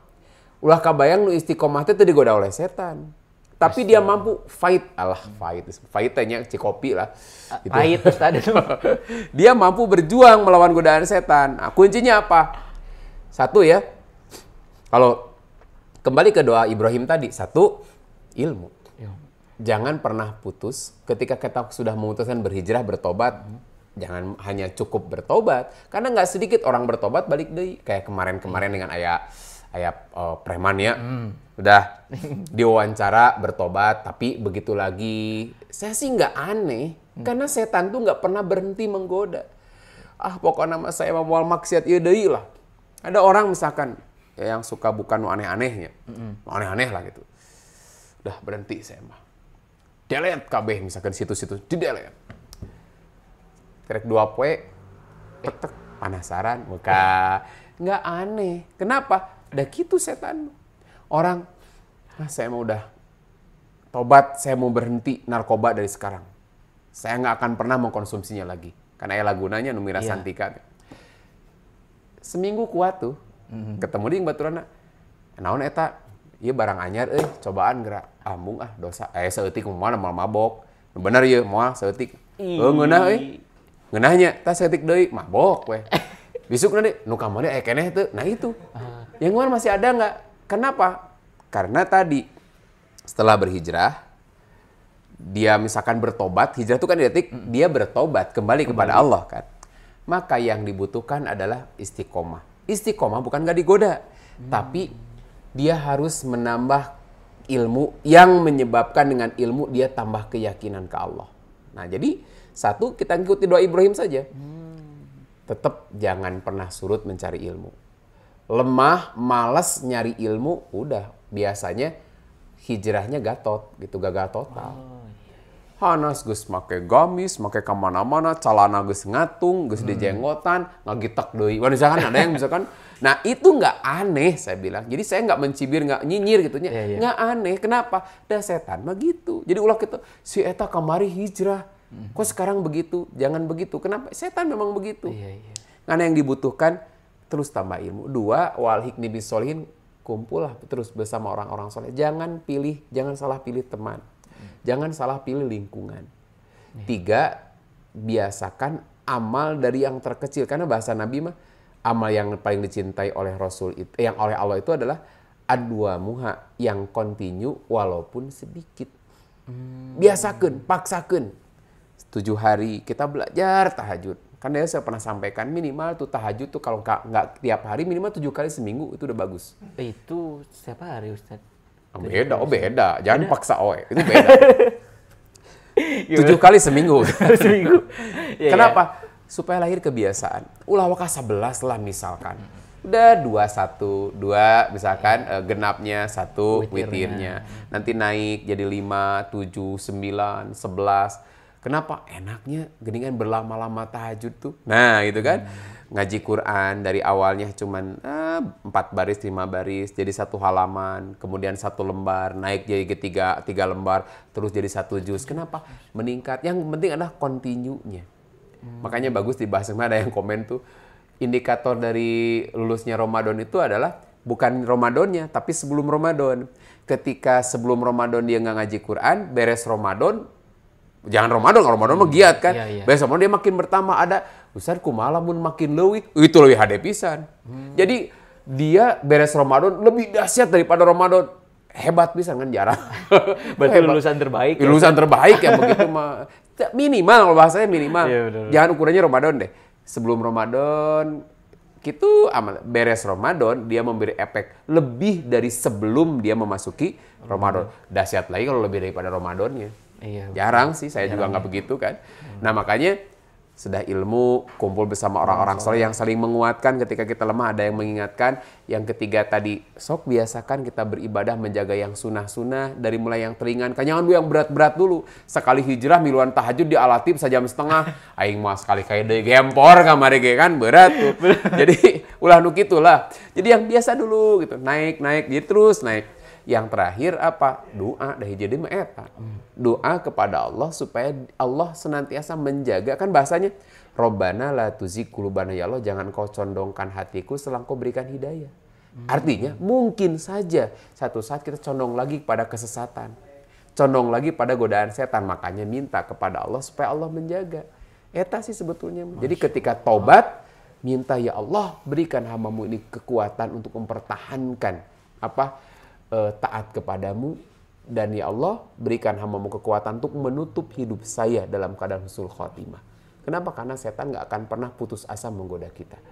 B: Ulah kabayang lu istiqomah itu digoda oleh setan. Tapi dia mampu fightnya cikopi lah. Gitu.
A: Pahit tadi tuh.
B: Dia mampu berjuang melawan godaan setan. Nah, kuncinya apa? Satu ya. Kalau kembali ke doa Ibrahim tadi, satu, ilmu. Jangan pernah putus ketika kita sudah memutuskan berhijrah, bertobat. Jangan hanya cukup bertobat, karena nggak sedikit orang bertobat balik deh. Kayak kemarin dengan ayah preman ya, udah diwawancara bertobat, tapi begitu lagi. Saya sih nggak aneh, karena setan tuh nggak pernah berhenti menggoda. Pokoknya nama saya mau maksiat ya deh lah. Ada orang misalkan yang suka bukan aneh-anehnya, aneh-aneh lah gitu. Udah berhenti saya mah. Delete KB misalkan situs-situs di delete. Kerek 2 poe, petek, penasaran, muka nggak aneh. Kenapa? Udah gitu setan. Orang, saya mau udah tobat, saya mau berhenti narkoba dari sekarang. Saya nggak akan pernah mengkonsumsinya lagi. Karena ya lagunanya Numira Santika. Seminggu kuat tuh, ketemu di baturana. Naon eta? Iya barang anyar, cobaan gerak. Ambung dosa. Seutik mana mal mabok. Bener ya, moal seutik. Ngeunah ngeunahnya, tas seutik deui, mabok we. Besok nanti, nu kamari keneh tuh. Nah itu. Yang kemarin masih ada nggak? Kenapa? Karena tadi, setelah berhijrah, dia misalkan bertobat, hijrah itu kan detik, dia bertobat kembali kepada Allah kan. Maka yang dibutuhkan adalah istiqomah. Istiqomah bukan nggak digoda, tapi dia harus menambah ilmu yang menyebabkan dengan ilmu dia tambah keyakinan ke Allah. Nah jadi satu, kita ikuti doa Ibrahim saja. Tetap jangan pernah surut mencari ilmu. Lemah, malas nyari ilmu, udah biasanya hijrahnya gatot gitu, gagal total. Hanas geus make gamis, make ka mana-mana, calana geus ngatung, geus dijenggotan, ngagitak deui. Wah, misalkan ada yang misalkan, nah itu nggak aneh saya bilang. Jadi saya nggak mencibir, nggak nyinyir gitu nya. Nggak aneh. Kenapa? Dah setan mah gitu. Jadi ulah gitu, si eta kamari hijrah. Kok sekarang begitu? Jangan begitu. Kenapa? Setan memang begitu. Karena yang dibutuhkan terus tambah ilmu. Dua, wal hikmi bisolihin, kumpul lah terus bersama orang-orang soleh. Jangan salah pilih teman. Jangan salah pilih lingkungan. Tiga, biasakan amal dari yang terkecil. Karena bahasa Nabi mah, amal yang paling dicintai oleh Rasul itu, yang oleh Allah itu adalah adwa muha, yang kontinu walaupun sedikit. Biasakan, paksakan. 7 hari kita belajar tahajud. Kan saya pernah sampaikan minimal tuh tahajud tuh kalau nggak tiap hari minimal 7 kali seminggu itu udah bagus.
A: Itu setiap hari Ustaz.
B: Beda. Jangan paksa itu beda. 7 kali seminggu.
A: Seminggu.
B: Kenapa? Supaya lahir kebiasaan. Ulah waka 11 lah misalkan. Udah 2 misalkan genapnya 1 witirnya. Nanti naik jadi 5, 7, 9, 11. Kenapa? Enaknya geningan berlama-lama tahajud tuh. Nah, gitu kan. Ngaji Quran dari awalnya cuman 4 baris, 5 baris, jadi 1 halaman, kemudian 1 lembar, naik jadi tiga lembar, terus jadi 1 juz. Kenapa? Meningkat. Yang penting adalah continue-nya. Makanya bagus di bahasa ada yang komen tuh, indikator dari lulusnya Ramadan itu adalah bukan Ramadannya, tapi sebelum Ramadan. Ketika sebelum Ramadan dia nggak ngaji Quran, beres Ramadan, jangan Ramadan, kalau Ramadan mah giat kan. Beres Ramadan dia makin bertambah, ada Ustaz kumaha mun makin leuwih, itu lebih hade pisan. Jadi dia beres Ramadan lebih dahsyat daripada Ramadan. Hebat pisan kan, jarang.
A: Berarti lulusan terbaik.
B: Lulusan terbaik ya begitu mah. Minimal kalau bahasanya minimal. Jangan ukurannya Ramadan deh. Sebelum Ramadan, gitu beres Ramadan, dia memberi efek lebih dari sebelum dia memasuki Ramadan. Dahsyat lagi kalau lebih daripada Ramadannya. Jarang sih, saya juga nggak begitu kan. Nah makanya, sudah ilmu, kumpul bersama orang-orang soleh yang saling menguatkan ketika kita lemah, ada yang mengingatkan. Yang ketiga tadi, sok biasakan kita beribadah menjaga yang sunnah-sunnah, dari mulai yang teringan. Kan jangan dulu yang berat-berat dulu. Sekali hijrah, miluan tahajud di Al-Latif sejam setengah. Aing mah sekali kayak deh gempor kamari kan, berat tuh. Jadi, ulah nu kitulah. Jadi yang biasa dulu gitu, naik, jadi terus naik. Yang terakhir apa? Doa dah jadi mah eta. Doa kepada Allah supaya Allah senantiasa menjaga, kan bahasanya Robbana la tuzigh qulubana, ya Allah jangan kau condongkan hatiku setelah kau berikan hidayah. Artinya mungkin saja satu saat kita condong lagi pada kesesatan. Condong lagi pada godaan setan, makanya minta kepada Allah supaya Allah menjaga. Eta sih sebetulnya. Jadi ketika taubat, minta ya Allah berikan hamba-Mu ini kekuatan untuk mempertahankan taat kepadamu, dan ya Allah berikan hamba-Mu kekuatan untuk menutup hidup saya dalam keadaan husnul khotimah. Kenapa? Karena setan nggak akan pernah putus asa menggoda kita.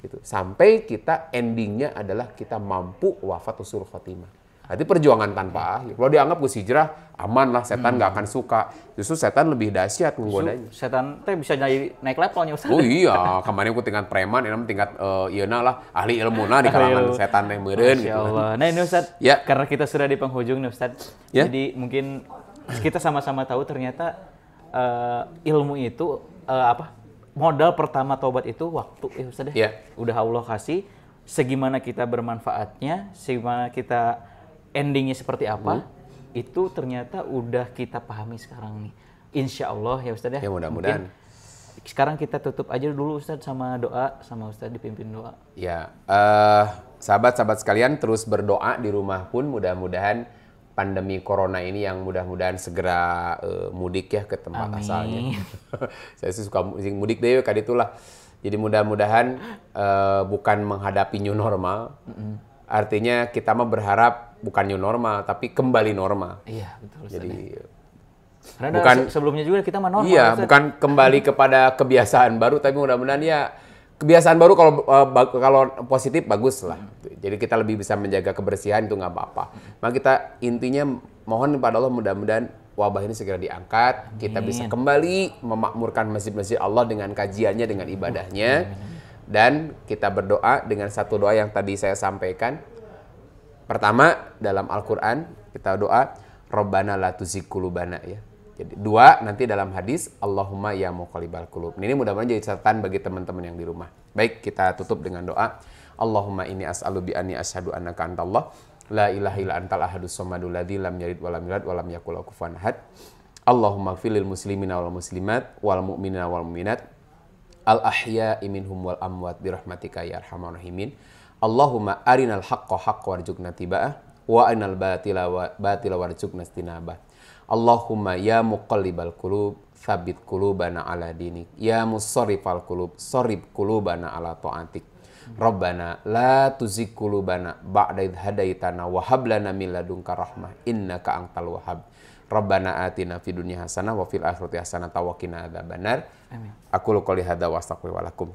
B: Gitu. Sampai kita endingnya adalah kita mampu wafat husnul khotimah. Berarti perjuangan tanpa akhir. Kalau dianggap gue hijrah, aman lah, setan nggak akan suka. Justru setan lebih dahsyat menggodanya.
A: Setan teh bisa naik levelnya Ustaz.
B: Oh iya, kemarin aku tingkat preman, ini tingkat ahli ilmu di kalangan setan teh meureun gitu.
A: Insyaallah. Nah ini Ustaz, karena kita sudah di penghujung nih Ustaz. Jadi mungkin kita sama-sama tahu ternyata ilmu itu modal pertama taubat itu waktu Ustaz ya. Udah Allah kasih, segimana kita bermanfaatnya, segimana kita endingnya seperti apa, itu ternyata udah kita pahami sekarang nih. Insya Allah ya Ustaz ya.
B: Ya mudah-mudahan.
A: Sekarang kita tutup aja dulu Ustaz sama doa, sama Ustaz dipimpin doa.
B: Ya, sahabat-sahabat sekalian terus berdoa di rumah pun, mudah-mudahan pandemi corona ini yang mudah-mudahan segera mudik ya ke tempat asalnya. Saya sih suka mudik deh kali itulah. Jadi mudah-mudahan bukan menghadapi new normal. Artinya kita mah berharap bukan new normal, tapi kembali normal.
A: Iya, betul.
B: Jadi
A: karena bukan sebelumnya juga kita mah normal.
B: Iya, bukan kembali kepada kebiasaan baru, tapi mudah-mudahan ya kebiasaan baru kalau positif bagus lah. Jadi kita lebih bisa menjaga kebersihan, itu nggak apa-apa. Maka kita intinya mohon kepada Allah mudah-mudahan wabah ini segera diangkat. Kita bisa kembali memakmurkan masjid-masjid Allah dengan kajiannya, dengan ibadahnya. Dan kita berdoa dengan satu doa yang tadi saya sampaikan. Pertama, dalam Al-Quran kita doa Robbana la tuzigh qulubana ya. Jadi dua, nanti dalam hadis Allahumma ya muqallibal qulub. Ini mudah-mudahan jadi catatan bagi teman-teman yang di rumah. Baik, kita tutup dengan doa. Allahumma inni as'alu bi anni asyhadu annaka antallah la ilaha illa antal ahadus samadul ladzi lam yalid walam yulad walam yakul lahu kufuwan ahad. Allahumma ighfir lil muslimina wal muslimat wal mu'minina wal mu'minat al ahya'i minhum wal amwat bi rahmatika ya arhamar rahimin. Allahumma arinal haqqa haqqan warzuqna tiba'ah wa arinal batila warzuqna istinabah. Allahumma ya muqallibal qulub tsabbit qulubana ala dinik, ya musarrifal qulub sarrif qulubana ala ta'atik. Rabbana la tuzigh qulubana ba'da idh hadaitana wa hab lana min ladunka rahmah innaka antal wahhab. Rabbana atina fid dunya hasanah wa fil akhirati hasanah wa qina adzabannar. Amin. Aku qouli hadza wa astaghfiru lakum.